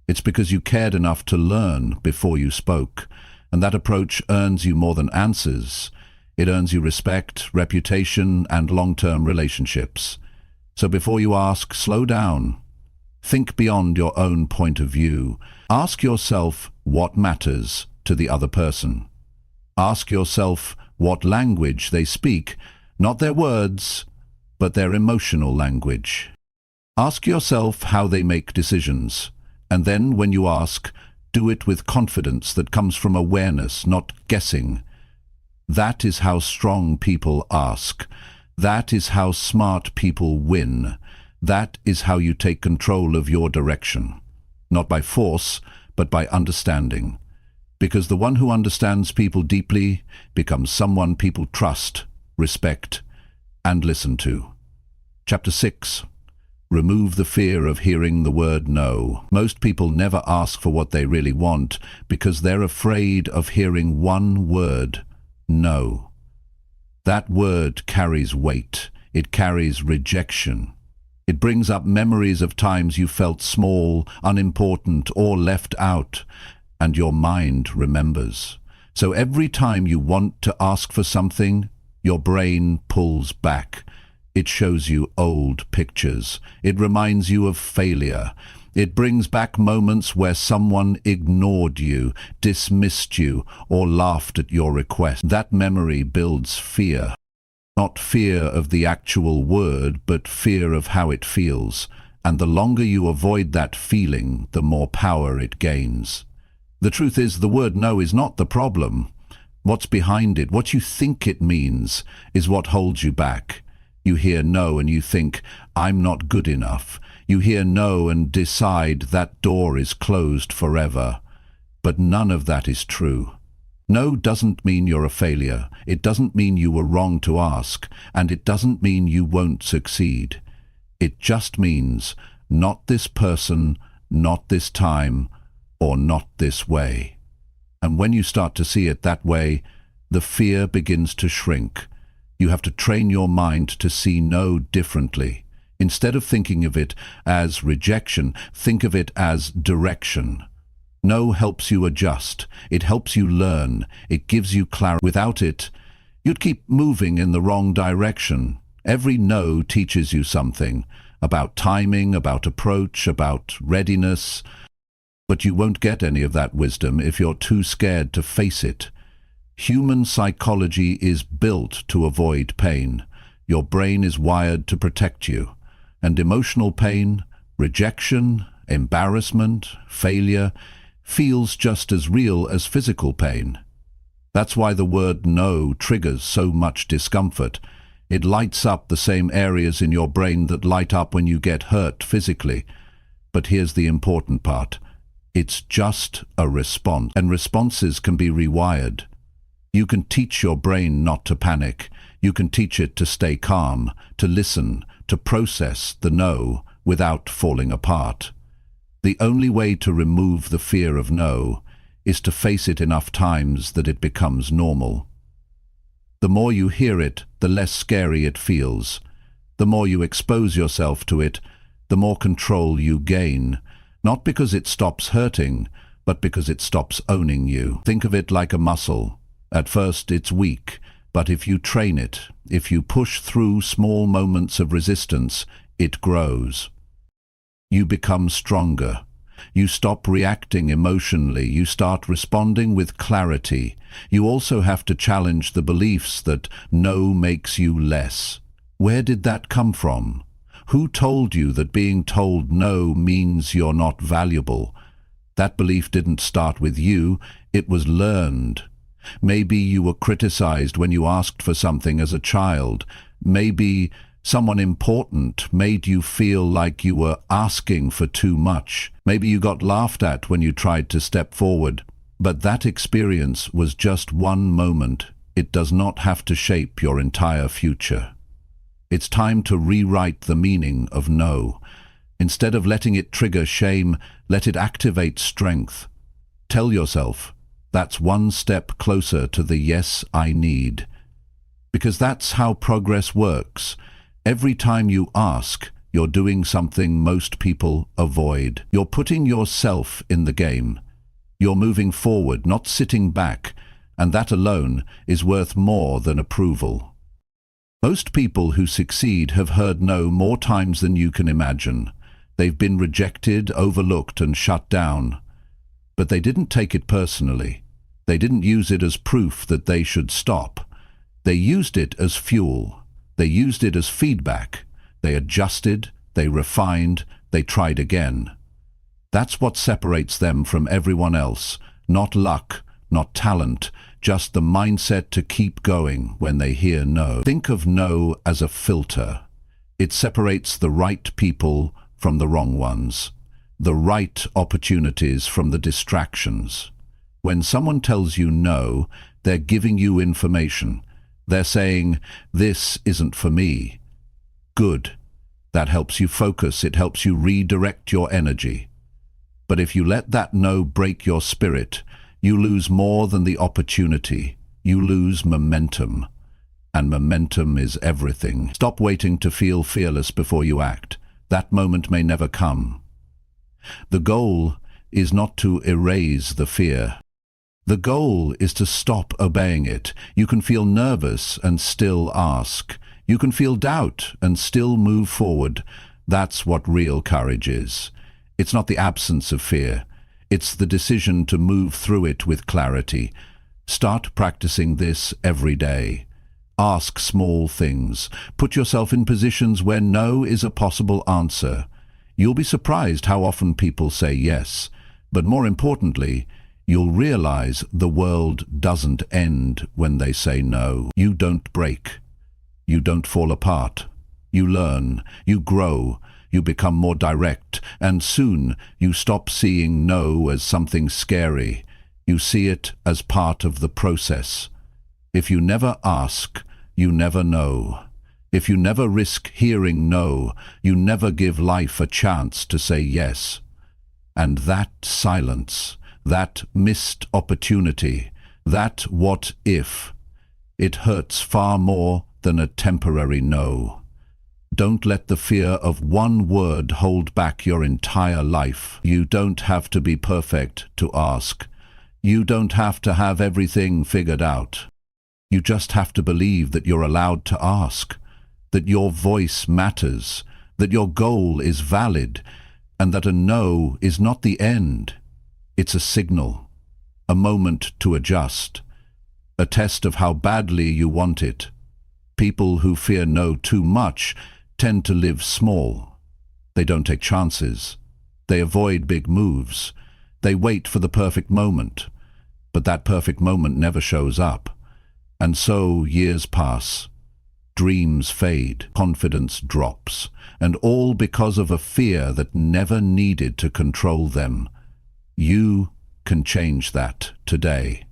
It's because you cared enough to learn before you spoke. And that approach earns you more than answers. It earns you respect, reputation, and long-term relationships. So before you ask, slow down. Think beyond your own point of view. Ask yourself what matters to the other person. Ask yourself what language they speak, not their words, but their emotional language. Ask yourself how they make decisions, and then when you ask, do it with confidence that comes from awareness, not guessing. That is how strong people ask. That is how smart people win. That is how you take control of your direction. Not by force, but by understanding. Because the one who understands people deeply becomes someone people trust, respect, and listen to. Chapter 6. Remove the fear of hearing the word no. Most people never ask for what they really want because they're afraid of hearing one word, no. That word carries weight. It carries rejection. It brings up memories of times you felt small, unimportant, or left out, and your mind remembers. So every time you want to ask for something, your brain pulls back. It shows you old pictures. It reminds you of failure. It brings back moments where someone ignored you, dismissed you, or laughed at your request. That memory builds fear. Not fear of the actual word, but fear of how it feels. And the longer you avoid that feeling, the more power it gains. The truth is, the word no is not the problem. What's behind it, what you think it means, is what holds you back. You hear no and you think, I'm not good enough. You hear no and decide that door is closed forever. But none of that is true. No doesn't mean you're a failure. It doesn't mean you were wrong to ask, and it doesn't mean you won't succeed. It just means not this person, not this time, or not this way. And when you start to see it that way, the fear begins to shrink. You have to train your mind to see no differently. Instead of thinking of it as rejection, think of it as direction. No helps you adjust. It helps you learn. It gives you clarity. Without it, you'd keep moving in the wrong direction. Every no teaches you something about timing, about approach, about readiness. But you won't get any of that wisdom if you're too scared to face it. Human psychology is built to avoid pain. Your brain is wired to protect you. And emotional pain, rejection, embarrassment, failure, feels just as real as physical pain. That's why the word no triggers so much discomfort. It lights up the same areas in your brain that light up when you get hurt physically. But here's the important part. It's just a response, and responses can be rewired. You can teach your brain not to panic. You can teach it to stay calm, to listen, to process the no without falling apart. The only way to remove the fear of no is to face it enough times that it becomes normal. The more you hear it, the less scary it feels. The more you expose yourself to it, the more control you gain. Not because it stops hurting, but because it stops owning you. Think of it like a muscle. At first it's weak, but if you train it, if you push through small moments of resistance, it grows. You become stronger. You stop reacting emotionally. You start responding with clarity. You also have to challenge the beliefs that no makes you less. Where did that come from? Who told you that being told no means you're not valuable? That belief didn't start with you, it was learned. Maybe you were criticized when you asked for something as a child. Maybe someone important made you feel like you were asking for too much. Maybe you got laughed at when you tried to step forward. But that experience was just one moment. It does not have to shape your entire future. It's time to rewrite the meaning of no. Instead of letting it trigger shame, let it activate strength. Tell yourself, that's one step closer to the yes I need. Because that's how progress works. Every time you ask, you're doing something most people avoid. You're putting yourself in the game. You're moving forward, not sitting back, and that alone is worth more than approval. Most people who succeed have heard no more times than you can imagine. They've been rejected, overlooked, and shut down. But they didn't take it personally. They didn't use it as proof that they should stop. They used it as fuel. They used it as feedback. They adjusted, they refined, they tried again. That's what separates them from everyone else. Not luck, not talent, just the mindset to keep going when they hear no. Think of no as a filter. It separates the right people from the wrong ones, the right opportunities from the distractions. When someone tells you no, they're giving you information. They're saying, this isn't for me. Good. That helps you focus. It helps you redirect your energy. But if you let that no break your spirit, you lose more than the opportunity. You lose momentum. And momentum is everything. Stop waiting to feel fearless before you act. That moment may never come. The goal is not to erase the fear. The goal is to stop obeying it. You can feel nervous and still ask. You can feel doubt and still move forward. That's what real courage is. It's not the absence of fear. It's the decision to move through it with clarity. Start practicing this every day. Ask small things. Put yourself in positions where no is a possible answer. You'll be surprised how often people say yes. But more importantly, you'll realize the world doesn't end when they say no. You don't break. You don't fall apart. You learn. You grow. You become more direct, and soon you stop seeing no as something scary. You see it as part of the process. If you never ask, you never know. If you never risk hearing no, you never give life a chance to say yes. And that silence, that missed opportunity, that what if, it hurts far more than a temporary no. Don't let the fear of one word hold back your entire life. You don't have to be perfect to ask. You don't have to have everything figured out. You just have to believe that you're allowed to ask, that your voice matters, that your goal is valid, and that a no is not the end. It's a signal, a moment to adjust, a test of how badly you want it. People who fear no too much tend to live small. They don't take chances. They avoid big moves. They wait for the perfect moment. But that perfect moment never shows up. And so years pass. Dreams fade, confidence drops, and all because of a fear that never needed to control them. You can change that today.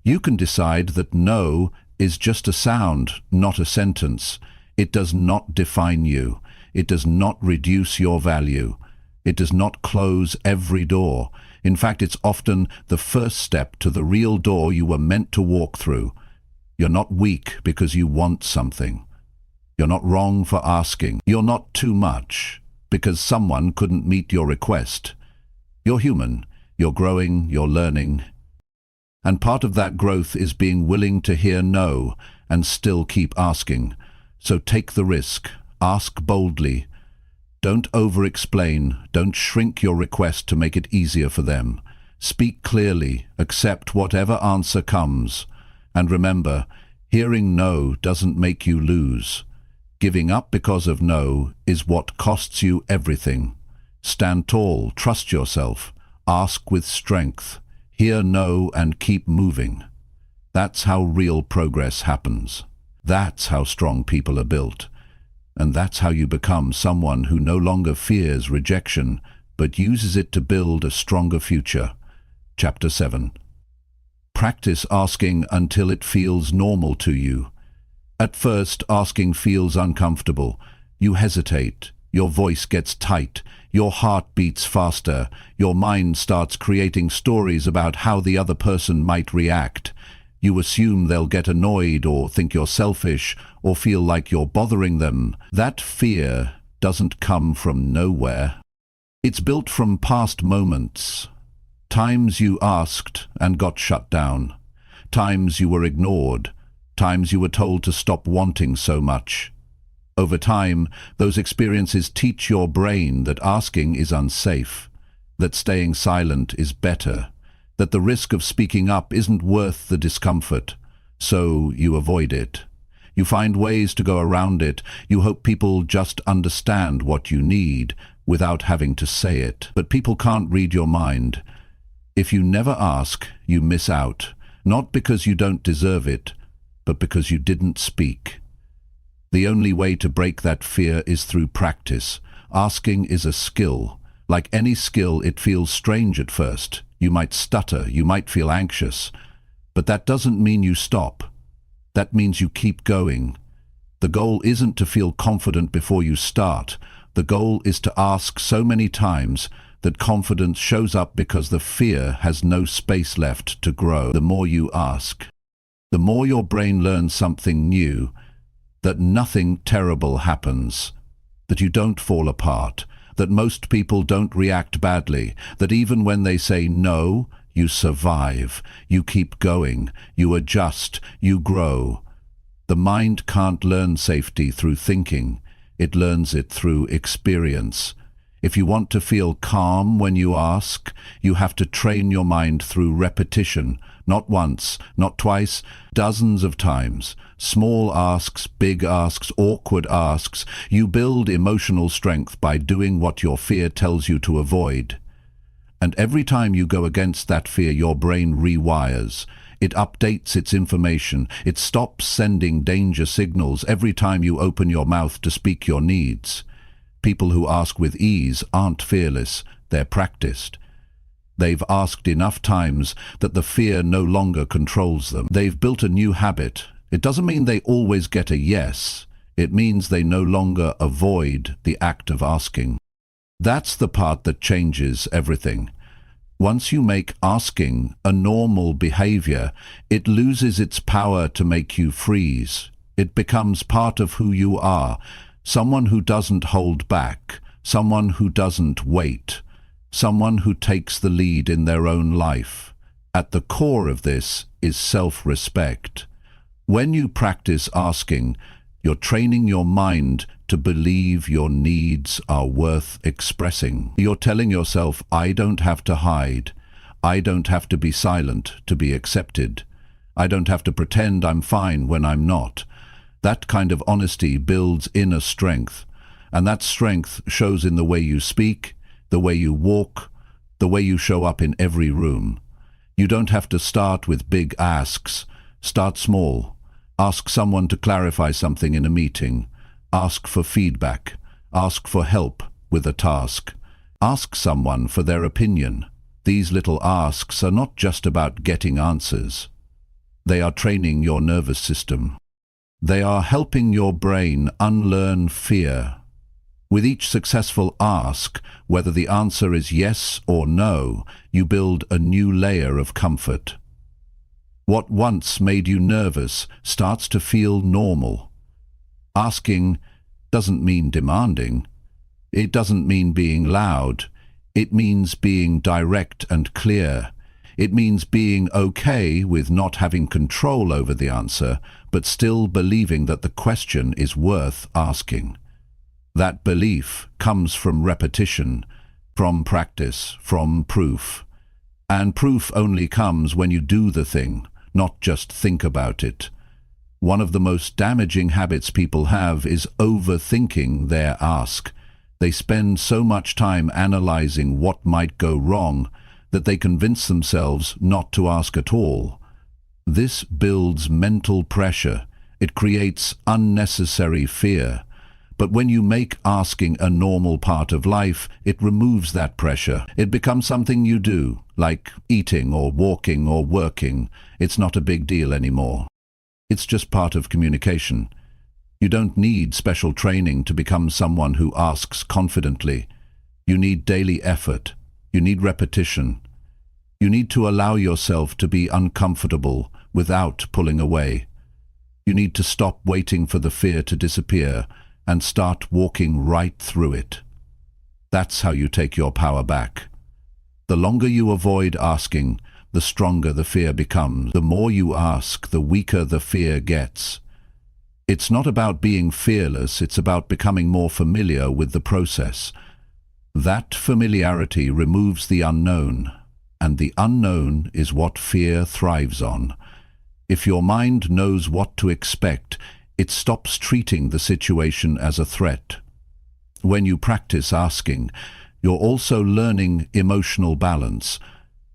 You can decide that no is just a sound, not a sentence. It does not define you. It does not reduce your value. It does not close every door. In fact, it's often the first step to the real door you were meant to walk through. You're not weak because you want something. You're not wrong for asking. You're not too much because someone couldn't meet your request. You're human. You're growing. You're learning. And part of that growth is being willing to hear no and still keep asking. So take the risk. Ask boldly. Don't over-explain. Don't shrink your request to make it easier for them. Speak clearly. Accept whatever answer comes. And remember, hearing no doesn't make you lose. Giving up because of no is what costs you everything. Stand tall. Trust yourself. Ask with strength. Hear no and keep moving. That's how real progress happens. That's how strong people are built. And that's how you become someone who no longer fears rejection, but uses it to build a stronger future. Chapter 7. Practice asking until it feels normal to you. At first, asking feels uncomfortable. You hesitate. Your voice gets tight. Your heart beats faster. Your mind starts creating stories about how the other person might react. You assume they'll get annoyed or think you're selfish or feel like you're bothering them. That fear doesn't come from nowhere. It's built from past moments. Times you asked and got shut down. Times you were ignored. Times you were told to stop wanting so much. Over time, those experiences teach your brain that asking is unsafe, that staying silent is better, that the risk of speaking up isn't worth the discomfort, so you avoid it. You find ways to go around it. You hope people just understand what you need without having to say it. But people can't read your mind. If you never ask, you miss out, not because you don't deserve it, but because you didn't speak. The only way to break that fear is through practice. Asking is a skill. Like any skill, it feels strange at first. You might stutter, you might feel anxious, but that doesn't mean you stop. That means you keep going. The goal isn't to feel confident before you start. The goal is to ask so many times that confidence shows up because the fear has no space left to grow. The more you ask, the more your brain learns something new, that nothing terrible happens, that you don't fall apart, that most people don't react badly, that even when they say no, you survive, you keep going, you adjust, you grow. The mind can't learn safety through thinking. It learns it through experience. If you want to feel calm when you ask, you have to train your mind through repetition, not once, not twice, dozens of times. Small asks, big asks, awkward asks. You build emotional strength by doing what your fear tells you to avoid. And every time you go against that fear, your brain rewires. It updates its information. It stops sending danger signals every time you open your mouth to speak your needs. People who ask with ease aren't fearless, they're practiced. They've asked enough times that the fear no longer controls them. They've built a new habit. It doesn't mean they always get a yes. It means they no longer avoid the act of asking. That's the part that changes everything. Once you make asking a normal behavior, it loses its power to make you freeze. It becomes part of who you are, someone who doesn't hold back, someone who doesn't wait, someone who takes the lead in their own life. At the core of this is self-respect. When you practice asking, you're training your mind to believe your needs are worth expressing. You're telling yourself, I don't have to hide. I don't have to be silent to be accepted. I don't have to pretend I'm fine when I'm not. That kind of honesty builds inner strength, and that strength shows in the way you speak, the way you walk, the way you show up in every room. You don't have to start with big asks. Start small. Ask someone to clarify something in a meeting. Ask for feedback. Ask for help with a task. Ask someone for their opinion. These little asks are not just about getting answers. They are training your nervous system. They are helping your brain unlearn fear. With each successful ask, whether the answer is yes or no, you build a new layer of comfort. What once made you nervous starts to feel normal. Asking doesn't mean demanding. It doesn't mean being loud. It means being direct and clear. It means being okay with not having control over the answer, but still believing that the question is worth asking. That belief comes from repetition, from practice, from proof. And proof only comes when you do the thing, not just think about it. One of the most damaging habits people have is overthinking their ask. They spend so much time analyzing what might go wrong that they convince themselves not to ask at all. This builds mental pressure. It creates unnecessary fear. But when you make asking a normal part of life, it removes that pressure. It becomes something you do, like eating or walking or working. It's not a big deal anymore. It's just part of communication. You don't need special training to become someone who asks confidently. You need daily effort. You need repetition. You need to allow yourself to be uncomfortable without pulling away. You need to stop waiting for the fear to disappear and start walking right through it. That's how you take your power back. The longer you avoid asking, the stronger the fear becomes. The more you ask, the weaker the fear gets. It's not about being fearless, it's about becoming more familiar with the process. That familiarity removes the unknown, and the unknown is what fear thrives on. If your mind knows what to expect, it stops treating the situation as a threat. When you practice asking, you're also learning emotional balance.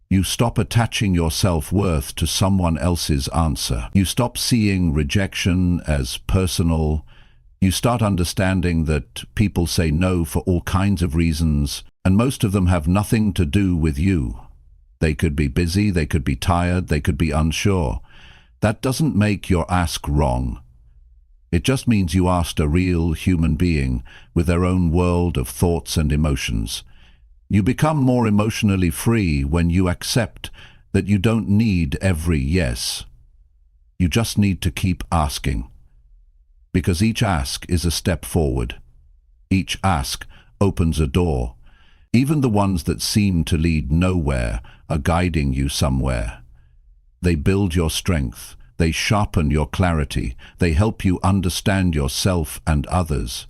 You stop attaching your self-worth to someone else's answer. You stop seeing rejection as personal. You start understanding that people say no for all kinds of reasons, and most of them have nothing to do with you. They could be busy, they could be tired, they could be unsure. That doesn't make your ask wrong. It just means you asked a real human being with their own world of thoughts and emotions. You become more emotionally free when you accept that you don't need every yes. You just need to keep asking. Because each ask is a step forward. Each ask opens a door. Even the ones that seem to lead nowhere are guiding you somewhere. They build your strength. They sharpen your clarity. They help you understand yourself and others.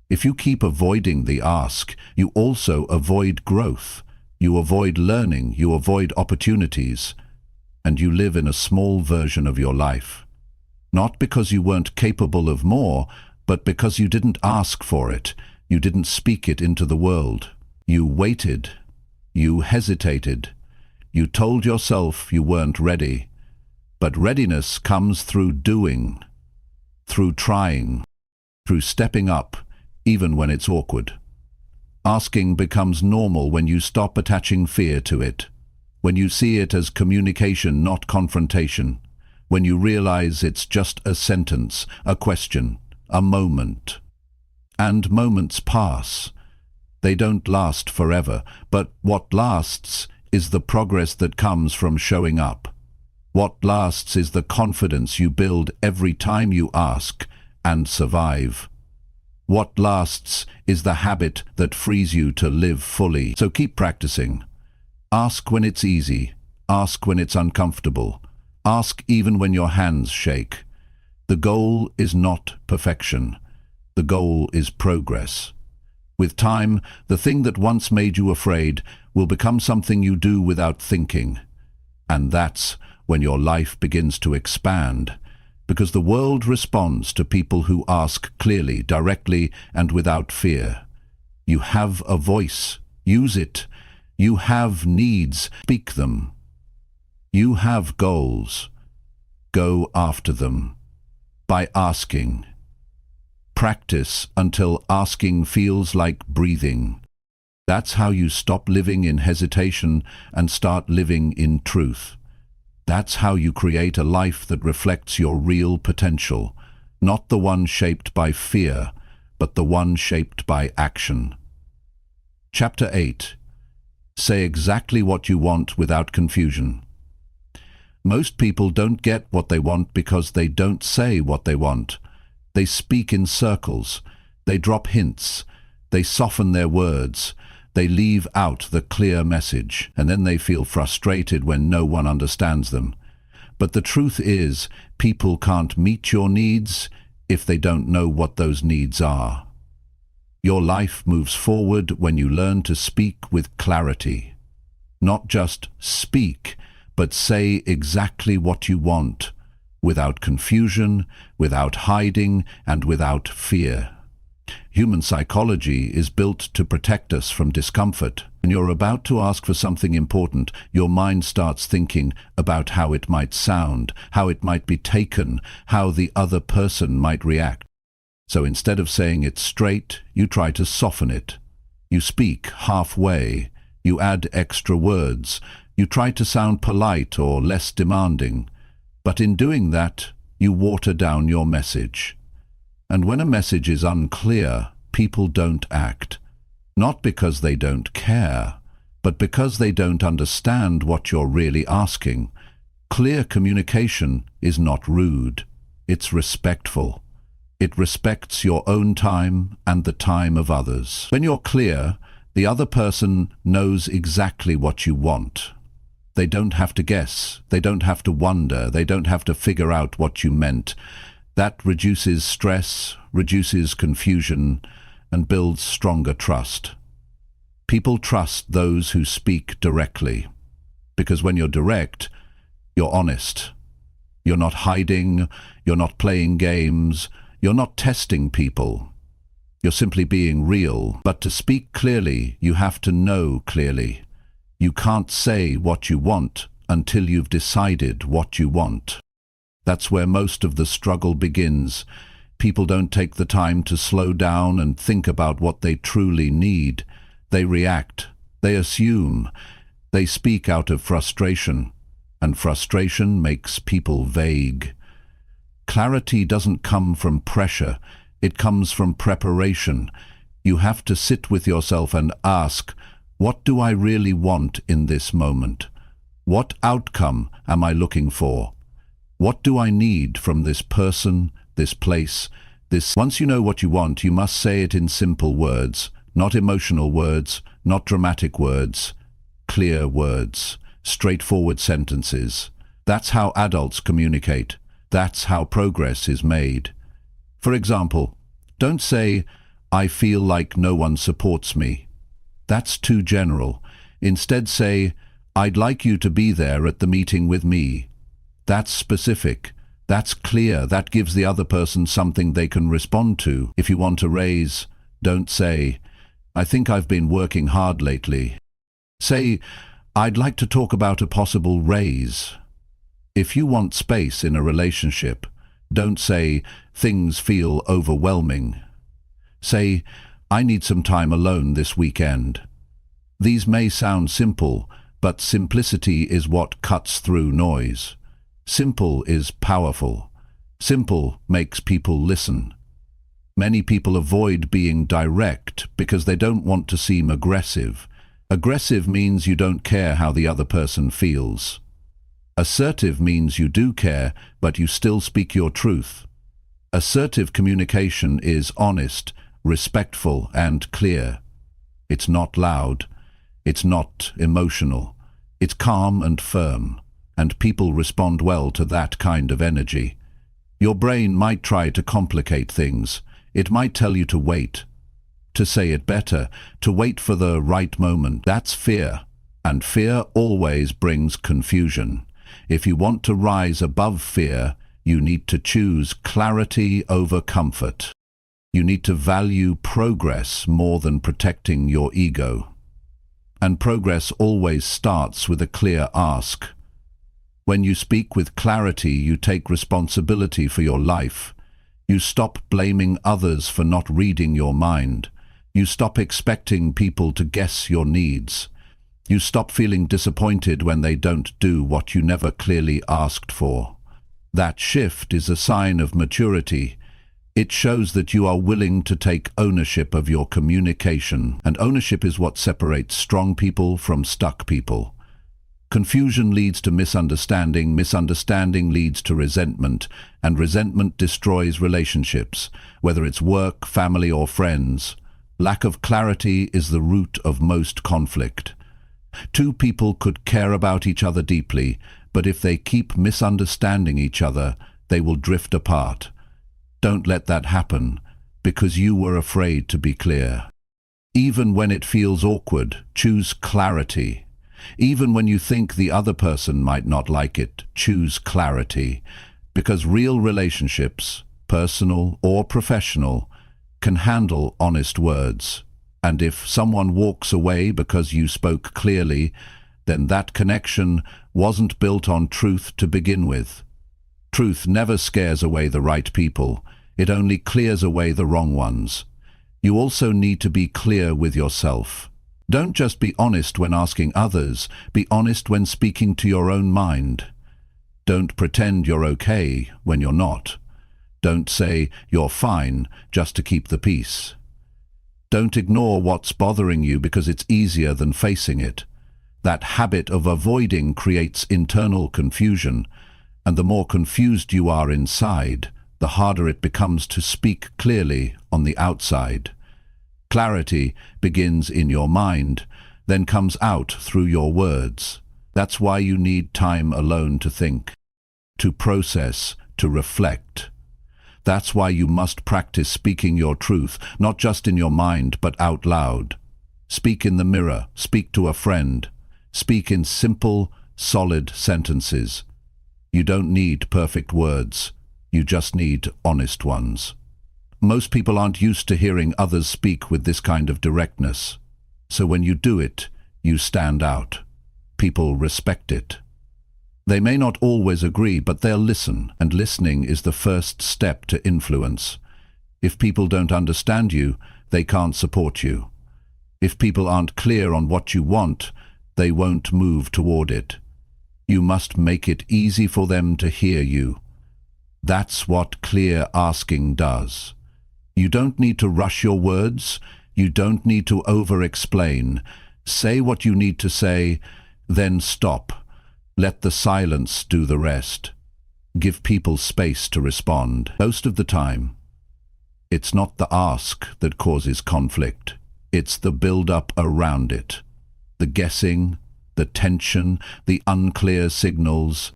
If you keep avoiding the ask, you also avoid growth. You avoid learning. You avoid opportunities. And you live in a small version of your life. Not because you weren't capable of more, but because you didn't ask for it. You didn't speak it into the world. You waited. You hesitated. You told yourself you weren't ready. But readiness comes through doing, through trying, through stepping up, even when it's awkward. Asking becomes normal when you stop attaching fear to it, when you see it as communication, not confrontation, when you realize it's just a sentence, a question, a moment. And moments pass. They don't last forever, but what lasts is the progress that comes from showing up. What lasts is the confidence you build every time you ask and survive. What lasts is the habit that frees you to live fully. So keep practicing. Ask when it's easy. Ask when it's uncomfortable. Ask even when your hands shake. The goal is not perfection. The goal is progress. With time, the thing that once made you afraid will become something you do without thinking. And that's when your life begins to expand, because the world responds to people who ask clearly, directly, and without fear. You have a voice. Use it. You have needs. Speak them. You have goals. Go after them. By asking. Practice until asking feels like breathing. That's how you stop living in hesitation and start living in truth. That's how you create a life that reflects your real potential, not the one shaped by fear, but the one shaped by action. Chapter 8. Say exactly what you want without confusion. Most people don't get what they want because they don't say what they want. They speak in circles. They drop hints. They soften their words. They leave out the clear message, and then they feel frustrated when no one understands them. But the truth is, people can't meet your needs if they don't know what those needs are. Your life moves forward when you learn to speak with clarity. Not just speak, but say exactly what you want, without confusion, without hiding, and without fear. Human psychology is built to protect us from discomfort. When you're about to ask for something important, your mind starts thinking about how it might sound, how it might be taken, how the other person might react. So instead of saying it straight, you try to soften it. You speak halfway. You add extra words. You try to sound polite or less demanding. But in doing that, you water down your message. And when a message is unclear, people don't act. Not because they don't care, but because they don't understand what you're really asking. Clear communication is not rude. It's respectful. It respects your own time and the time of others. When you're clear, the other person knows exactly what you want. They don't have to guess. They don't have to wonder. They don't have to figure out what you meant. That reduces stress, reduces confusion, and builds stronger trust. People trust those who speak directly, because when you're direct, you're honest. You're not hiding, you're not playing games, you're not testing people. You're simply being real. But to speak clearly, you have to know clearly. You can't say what you want until you've decided what you want. That's where most of the struggle begins. People don't take the time to slow down and think about what they truly need. They react. They assume. They speak out of frustration. And frustration makes people vague. Clarity doesn't come from pressure. It comes from preparation. You have to sit with yourself and ask, what do I really want in this moment? What outcome am I looking for? What do I need from this person, this place, this? Once you know what you want, you must say it in simple words, not emotional words, not dramatic words, clear words, straightforward sentences. That's how adults communicate. That's how progress is made. For example, don't say, I feel like no one supports me. That's too general. Instead say, I'd like you to be there at the meeting with me. That's specific. That's clear. That gives the other person something they can respond to. If you want a raise, don't say, I think I've been working hard lately. Say, I'd like to talk about a possible raise. If you want space in a relationship, don't say, things feel overwhelming. Say, I need some time alone this weekend. These may sound simple, but simplicity is what cuts through noise. Simple is powerful. Simple makes people listen. Many people avoid being direct because they don't want to seem aggressive. Aggressive means you don't care how the other person feels. Assertive means you do care, but you still speak your truth. Assertive communication is honest, respectful, and clear. It's not loud. It's not emotional. It's calm and firm, and people respond well to that kind of energy. Your brain might try to complicate things. It might tell you to wait, to say it better, to wait for the right moment. That's fear, and fear always brings confusion. If you want to rise above fear, you need to choose clarity over comfort. You need to value progress more than protecting your ego. And progress always starts with a clear ask. When you speak with clarity, you take responsibility for your life. You stop blaming others for not reading your mind. You stop expecting people to guess your needs. You stop feeling disappointed when they don't do what you never clearly asked for. That shift is a sign of maturity. It shows that you are willing to take ownership of your communication, and ownership is what separates strong people from stuck people. Confusion leads to misunderstanding, misunderstanding leads to resentment, and resentment destroys relationships, whether it's work, family, or friends. Lack of clarity is the root of most conflict. Two people could care about each other deeply, but if they keep misunderstanding each other, they will drift apart. Don't let that happen, because you were afraid to be clear. Even when it feels awkward, choose clarity. Even when you think the other person might not like it, choose clarity. Because real relationships, personal or professional, can handle honest words. And if someone walks away because you spoke clearly, then that connection wasn't built on truth to begin with. Truth never scares away the right people. It only clears away the wrong ones. You also need to be clear with yourself. Don't just be honest when asking others. Be honest when speaking to your own mind. Don't pretend you're okay when you're not. Don't say you're fine just to keep the peace. Don't ignore what's bothering you because it's easier than facing it. That habit of avoiding creates internal confusion, and the more confused you are inside, the harder it becomes to speak clearly on the outside. Clarity begins in your mind, then comes out through your words. That's why you need time alone to think, to process, to reflect. That's why you must practice speaking your truth, not just in your mind, but out loud. Speak in the mirror, speak to a friend. Speak in simple, solid sentences. You don't need perfect words. You just need honest ones. Most people aren't used to hearing others speak with this kind of directness. So when you do it, you stand out. People respect it. They may not always agree, but they'll listen, and listening is the first step to influence. If people don't understand you, they can't support you. If people aren't clear on what you want, they won't move toward it. You must make it easy for them to hear you. That's what clear asking does. You don't need to rush your words. You don't need to over-explain. Say what you need to say, then stop. Let the silence do the rest. Give people space to respond. Most of the time, it's not the ask that causes conflict. It's the build-up around it. The guessing, the tension, the unclear signals.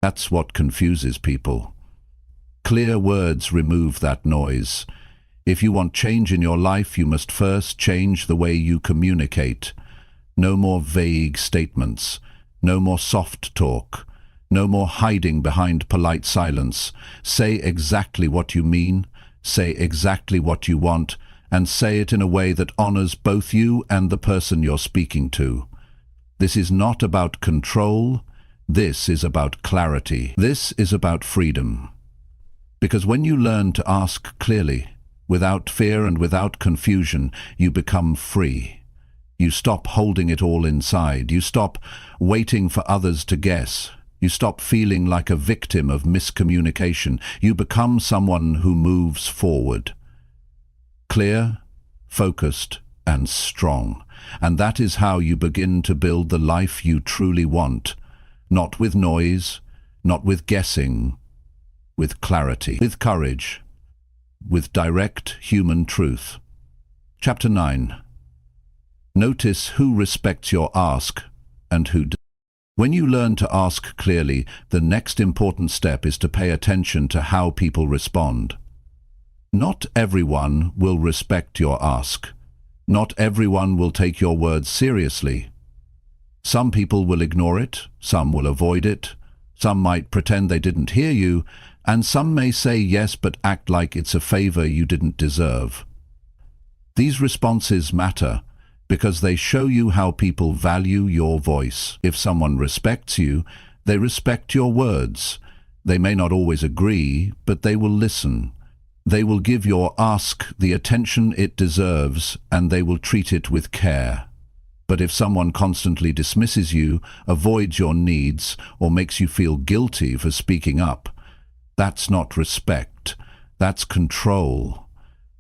That's what confuses people. Clear words remove that noise. If you want change in your life, you must first change the way you communicate. No more vague statements. No more soft talk. No more hiding behind polite silence. Say exactly what you mean. Say exactly what you want. And say it in a way that honors both you and the person you're speaking to. This is not about control. This is about clarity. This is about freedom. Because when you learn to ask clearly, Without fear and without confusion, you become free. You stop holding it all inside. You stop waiting for others to guess. You stop feeling like a victim of miscommunication. You become someone who moves forward. Clear, focused, and strong. And that is how you begin to build the life you truly want. Not with noise, not with guessing, with clarity, with courage, with direct human truth. Chapter 9. Notice who respects your ask and who doesn't. When you learn to ask clearly, the next important step is to pay attention to how people respond. Not everyone will respect your ask. Not everyone will take your words seriously. Some people will ignore it, some will avoid it, some might pretend they didn't hear you, and some may say yes but act like it's a favor you didn't deserve. These responses matter because they show you how people value your voice. If someone respects you, they respect your words. They may not always agree, but they will listen. They will give your ask the attention it deserves, and they will treat it with care. But if someone constantly dismisses you, avoids your needs, or makes you feel guilty for speaking up, that's not respect. That's control.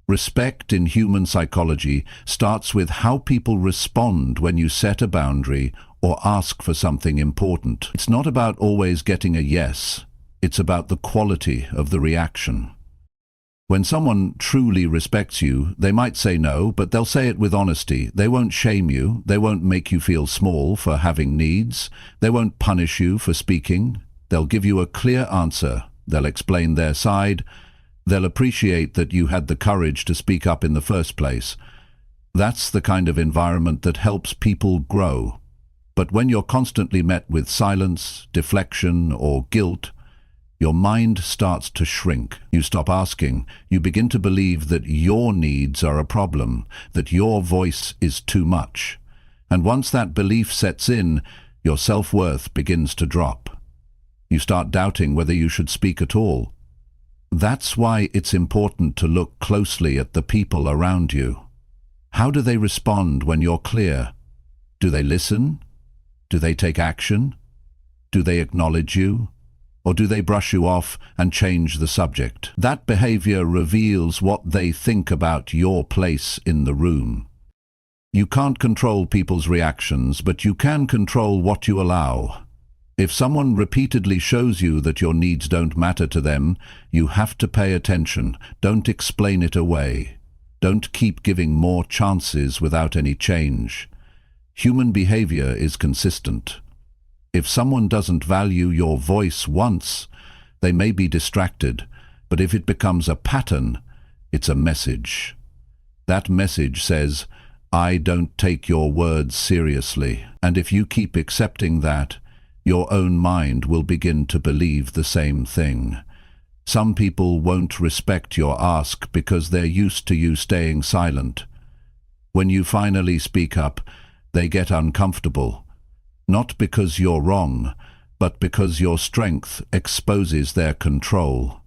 Respect in human psychology starts with how people respond when you set a boundary or ask for something important. It's not about always getting a yes. It's about the quality of the reaction. When someone truly respects you, they might say no, but they'll say it with honesty. They won't shame you. They won't make you feel small for having needs. They won't punish you for speaking. They'll give you a clear answer. They'll explain their side. They'll appreciate that you had the courage to speak up in the first place. That's the kind of environment that helps people grow. But when you're constantly met with silence, deflection, or guilt, your mind starts to shrink. You stop asking. You begin to believe that your needs are a problem, that your voice is too much. And once that belief sets in, your self-worth begins to drop. You start doubting whether you should speak at all. That's why it's important to look closely at the people around you. How do they respond when you're clear? Do they listen? Do they take action? Do they acknowledge you? Or do they brush you off and change the subject? That behavior reveals what they think about your place in the room. You can't control people's reactions, but you can control what you allow. If someone repeatedly shows you that your needs don't matter to them, you have to pay attention. Don't explain it away. Don't keep giving more chances without any change. Human behavior is consistent. If someone doesn't value your voice once, they may be distracted, but if it becomes a pattern, it's a message. That message says, I don't take your words seriously. And if you keep accepting that, your own mind will begin to believe the same thing. Some people won't respect your ask because they're used to you staying silent. When you finally speak up, they get uncomfortable. Not because you're wrong, but because your strength exposes their control.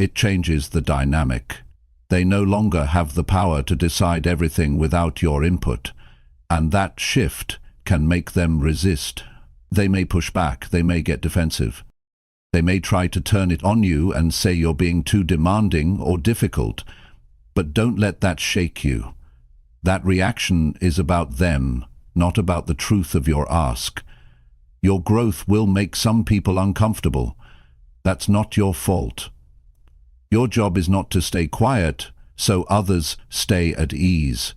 It changes the dynamic. They no longer have the power to decide everything without your input, and that shift can make them resist. They may push back, they may get defensive. They may try to turn it on you and say you're being too demanding or difficult, but don't let that shake you. That reaction is about them, not about the truth of your ask. Your growth will make some people uncomfortable. That's not your fault. Your job is not to stay quiet so others stay at ease.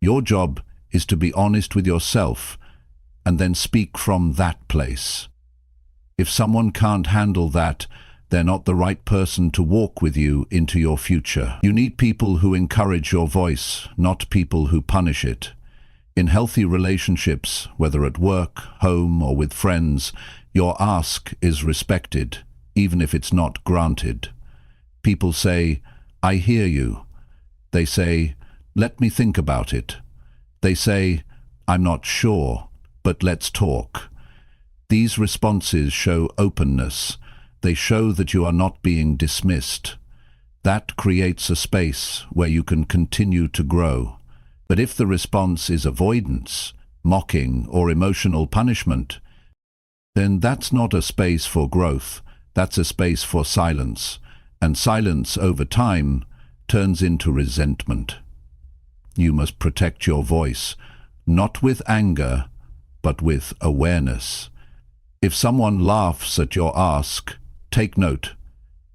Your job is to be honest with yourself and then speak from that place. If someone can't handle that, they're not the right person to walk with you into your future. You need people who encourage your voice, not people who punish it. In healthy relationships, whether at work, home, or with friends, your ask is respected, even if it's not granted. People say, I hear you. They say, let me think about it. They say, I'm not sure, but let's talk. These responses show openness. They show that you are not being dismissed. That creates a space where you can continue to grow. But if the response is avoidance, mocking, or emotional punishment, then that's not a space for growth, that's a space for silence. And silence over time turns into resentment. You must protect your voice, not with anger, but with awareness. If someone laughs at your ask, take note.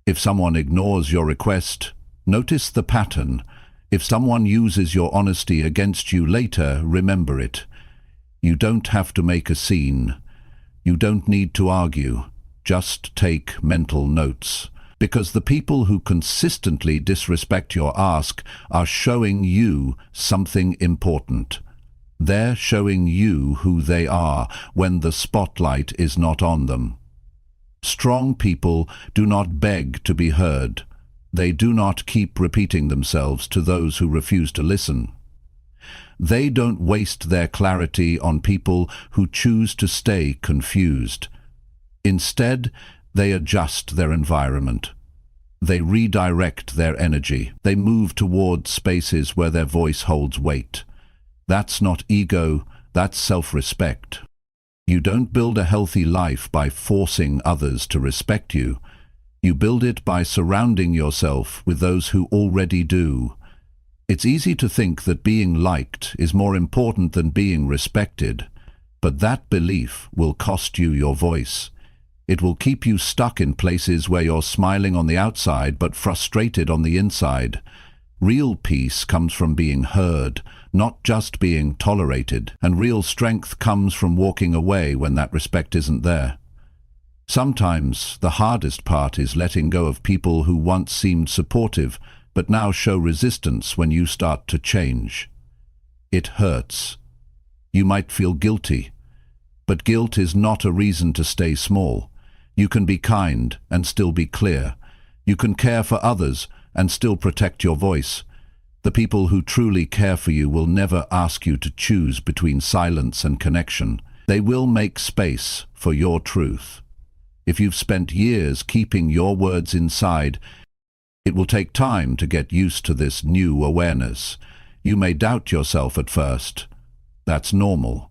If someone ignores your request, notice the pattern. If someone uses your honesty against you later, remember it. You don't have to make a scene. You don't need to argue. Just take mental notes. Because the people who consistently disrespect your ask are showing you something important. They're showing you who they are when the spotlight is not on them. Strong people do not beg to be heard. They do not keep repeating themselves to those who refuse to listen. They don't waste their clarity on people who choose to stay confused. Instead, they adjust their environment. They redirect their energy. They move toward spaces where their voice holds weight. That's not ego, that's self-respect. You don't build a healthy life by forcing others to respect you. You build it by surrounding yourself with those who already do. It's easy to think that being liked is more important than being respected, but that belief will cost you your voice. It will keep you stuck in places where you're smiling on the outside but frustrated on the inside. Real peace comes from being heard, not just being tolerated, and real strength comes from walking away when that respect isn't there. Sometimes the hardest part is letting go of people who once seemed supportive but now show resistance when you start to change. It hurts. You might feel guilty, but guilt is not a reason to stay small. You can be kind and still be clear. You can care for others and still protect your voice. The people who truly care for you will never ask you to choose between silence and connection. They will make space for your truth. If you've spent years keeping your words inside, it will take time to get used to this new awareness. You may doubt yourself at first. That's normal.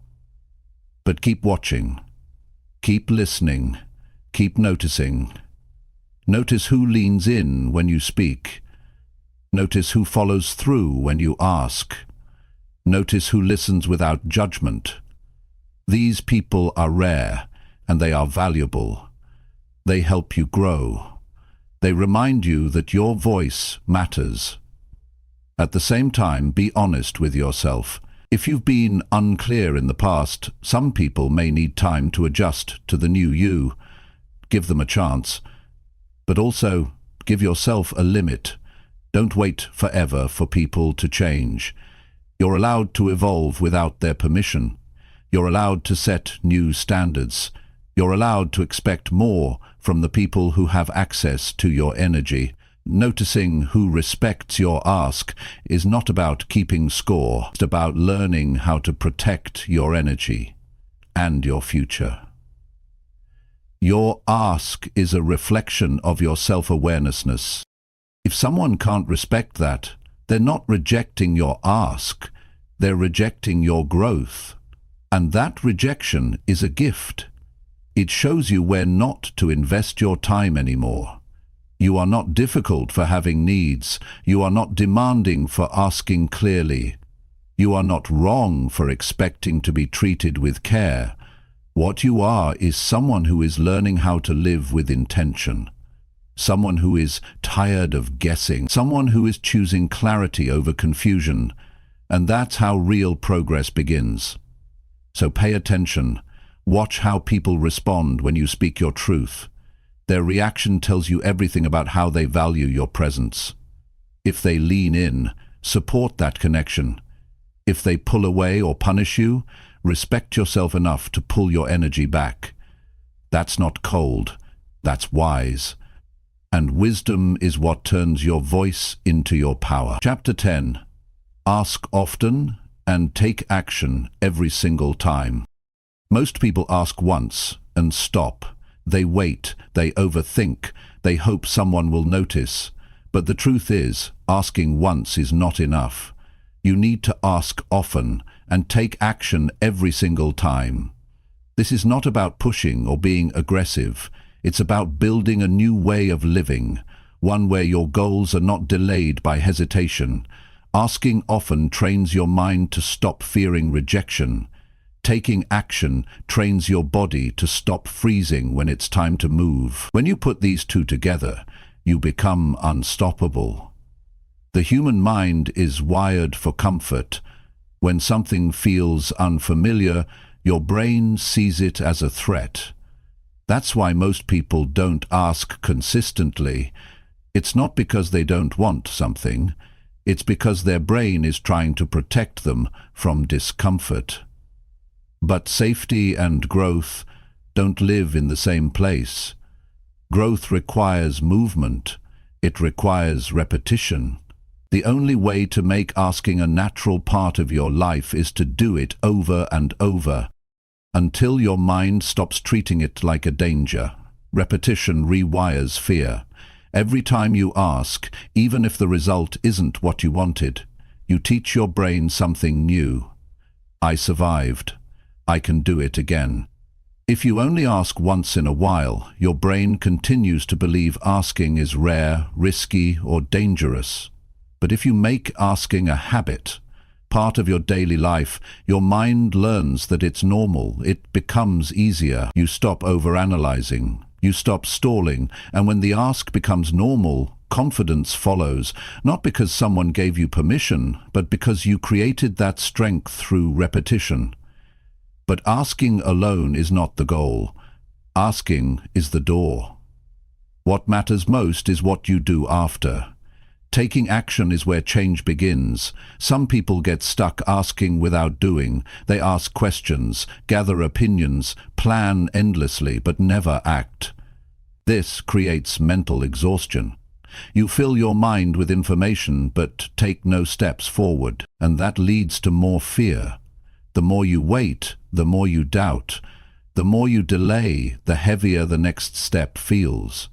But keep watching. Keep listening. Keep noticing. Notice who leans in when you speak. Notice who follows through when you ask. Notice who listens without judgment. These people are rare, and they are valuable. They help you grow. They remind you that your voice matters. At the same time, be honest with yourself. If you've been unclear in the past, some people may need time to adjust to the new you. Give them a chance. But also, give yourself a limit. Don't wait forever for people to change. You're allowed to evolve without their permission. You're allowed to set new standards. You're allowed to expect more from the people who have access to your energy. Noticing who respects your ask is not about keeping score. It's about learning how to protect your energy and your future. Your ask is a reflection of your self-awarenessness. If someone can't respect that, they're not rejecting your ask, they're rejecting your growth. And that rejection is a gift. It shows you where not to invest your time anymore. You are not difficult for having needs. You are not demanding for asking clearly. You are not wrong for expecting to be treated with care. What you are is someone who is learning how to live with intention. Someone who is tired of guessing. Someone who is choosing clarity over confusion. And that's how real progress begins. So pay attention. Watch how people respond when you speak your truth. Their reaction tells you everything about how they value your presence. If they lean in, support that connection. If they pull away or punish you, respect yourself enough to pull your energy back. That's not cold, that's wise. And wisdom is what turns your voice into your power. Chapter 10. Ask often and take action every single time. Most people ask once and stop. They wait, they overthink, they hope someone will notice. But the truth is, asking once is not enough. You need to ask often and take action every single time. This is not about pushing or being aggressive. It's about building a new way of living, one where your goals are not delayed by hesitation. Asking often trains your mind to stop fearing rejection. Taking action trains your body to stop freezing when it's time to move. When you put these two together, you become unstoppable. The human mind is wired for comfort. When something feels unfamiliar, your brain sees it as a threat. That's why most people don't ask consistently. It's not because they don't want something. It's because their brain is trying to protect them from discomfort. But safety and growth don't live in the same place. Growth requires movement. It requires repetition. The only way to make asking a natural part of your life is to do it over and over, until your mind stops treating it like a danger. Repetition rewires fear. Every time you ask, even if the result isn't what you wanted, you teach your brain something new. I survived. I can do it again. If you only ask once in a while, your brain continues to believe asking is rare, risky, or dangerous. But if you make asking a habit, part of your daily life, your mind learns that it's normal. It becomes easier. You stop overanalyzing. You stop stalling. And when the ask becomes normal, confidence follows, not because someone gave you permission, but because you created that strength through repetition. But asking alone is not the goal. Asking is the door. What matters most is what you do after. Taking action is where change begins. Some people get stuck asking without doing. They ask questions, gather opinions, plan endlessly, but never act. This creates mental exhaustion. You fill your mind with information, but take no steps forward, and that leads to more fear. The more you wait, the more you doubt. The more you delay, the heavier the next step feels.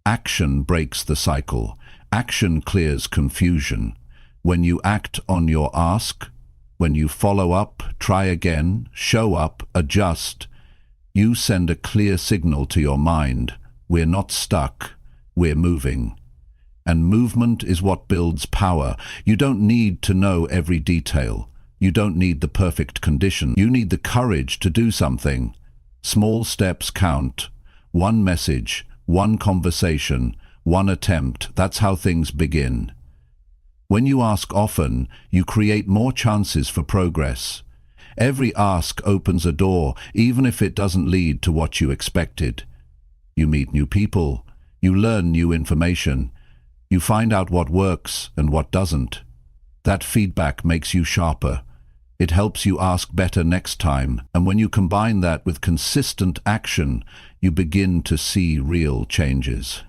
Action breaks the cycle. Action clears confusion. When you act on your ask, when you follow up, try again, show up, adjust, you send a clear signal to your mind. We're not stuck, we're moving. And movement is what builds power. You don't need to know every detail. You don't need the perfect condition. You need the courage to do something. Small steps count. One message, one conversation, one attempt. That's how things begin. When you ask often, you create more chances for progress. Every ask opens a door, even if it doesn't lead to what you expected. You meet new people. You learn new information. You find out what works and what doesn't. That feedback makes you sharper. It helps you ask better next time, and when you combine that with consistent action, you begin to see real changes.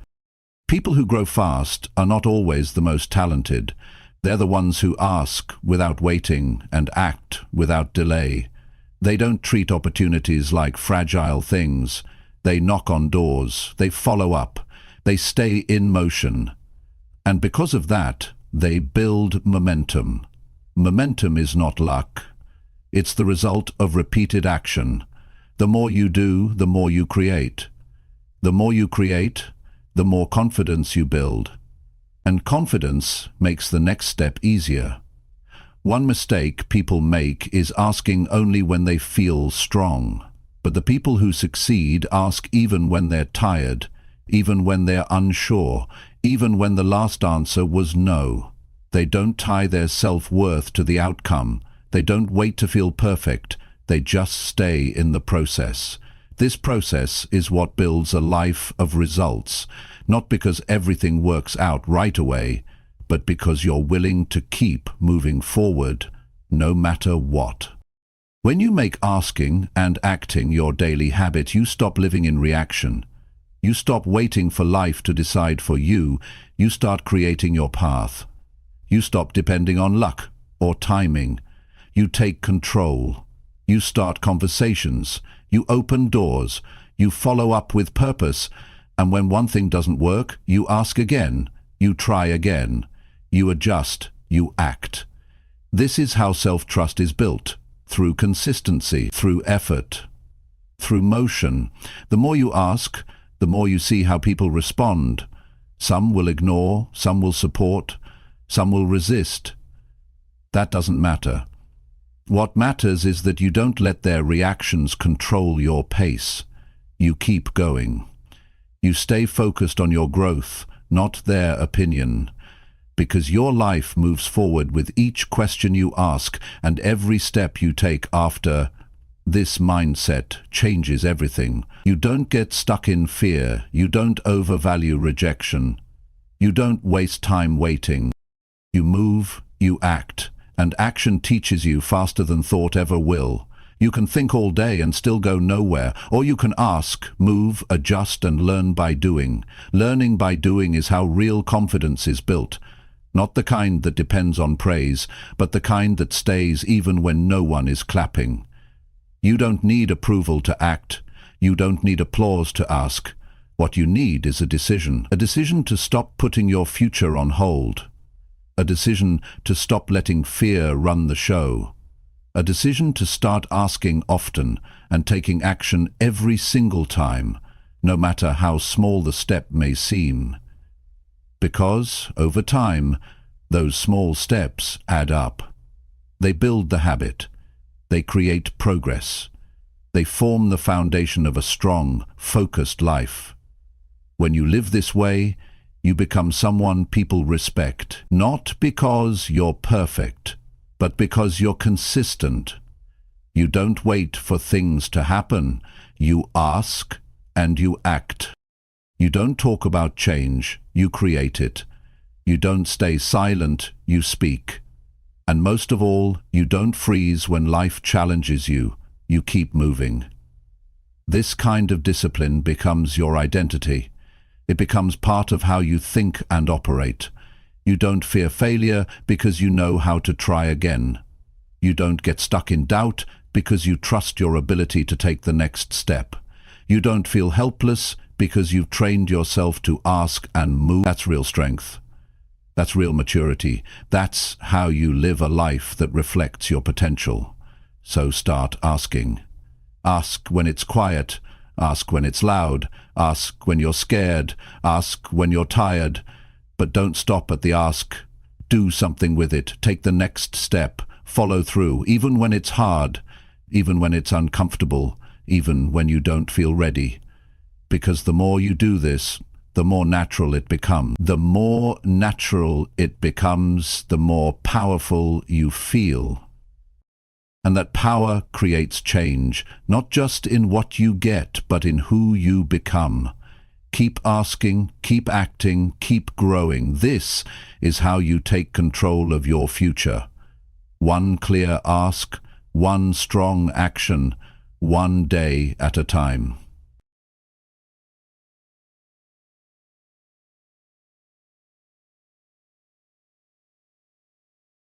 People who grow fast are not always the most talented. They're the ones who ask without waiting and act without delay. They don't treat opportunities like fragile things. They knock on doors. They follow up. They stay in motion. And because of that, they build momentum. Momentum is not luck. It's the result of repeated action. The more you do, the more you create. The more you create, the more confidence you build. And confidence makes the next step easier. One mistake people make is asking only when they feel strong. But the people who succeed ask even when they're tired, even when they're unsure, even when the last answer was no. They don't tie their self-worth to the outcome. They don't wait to feel perfect. They just stay in the process. This process is what builds a life of results, not because everything works out right away, but because you're willing to keep moving forward, no matter what. When you make asking and acting your daily habit, you stop living in reaction. You stop waiting for life to decide for you. You start creating your path. You stop depending on luck or timing. You take control. You start conversations. You open doors. You follow up with purpose. And when one thing doesn't work, you ask again. you try again. You adjust, you act. This is how self-trust is built, through consistency, through effort, through motion. The more you ask, the more you see how people respond. Some will ignore, some will support, some will resist. That doesn't matter. What matters is that you don't let their reactions control your pace. You keep going. You stay focused on your growth, not their opinion. Because your life moves forward with each question you ask and every step you take after. This mindset changes everything. You don't get stuck in fear. You don't overvalue rejection. You don't waste time waiting. You move, you act, and action teaches you faster than thought ever will. You can think all day and still go nowhere, or you can ask, move, adjust, and learn by doing. Learning by doing is how real confidence is built. Not the kind that depends on praise, but the kind that stays even when no one is clapping. You don't need approval to act. You don't need applause to ask. What you need is a decision to stop putting your future on hold. A decision to stop letting fear run the show. A decision to start asking often and taking action every single time, no matter how small the step may seem. Because, over time, those small steps add up. They build the habit. They create progress. They form the foundation of a strong, focused life. When you live this way, you become someone people respect, not because you're perfect, but because you're consistent. You don't wait for things to happen. You ask and you act. You don't talk about change, you create it. You don't stay silent, you speak. And most of all, you don't freeze when life challenges you, you keep moving. This kind of discipline becomes your identity. It becomes part of how you think and operate. You don't fear failure because you know how to try again. You don't get stuck in doubt because you trust your ability to take the next step. You don't feel helpless because you've trained yourself to ask and move. That's real strength. That's real maturity. That's how you live a life that reflects your potential. So start asking. Ask when it's quiet. Ask when it's loud. Ask when you're scared. Ask when you're tired. But don't stop at the ask. Do something with it. Take the next step. Follow through, even when it's hard, even when it's uncomfortable, even when you don't feel ready. Because the more you do this, the more natural it becomes. The more natural it becomes, the more powerful you feel. And that power creates change, not just in what you get, but in who you become. Keep asking, keep acting, keep growing. This is how you take control of your future. One clear ask, one strong action, one day at a time.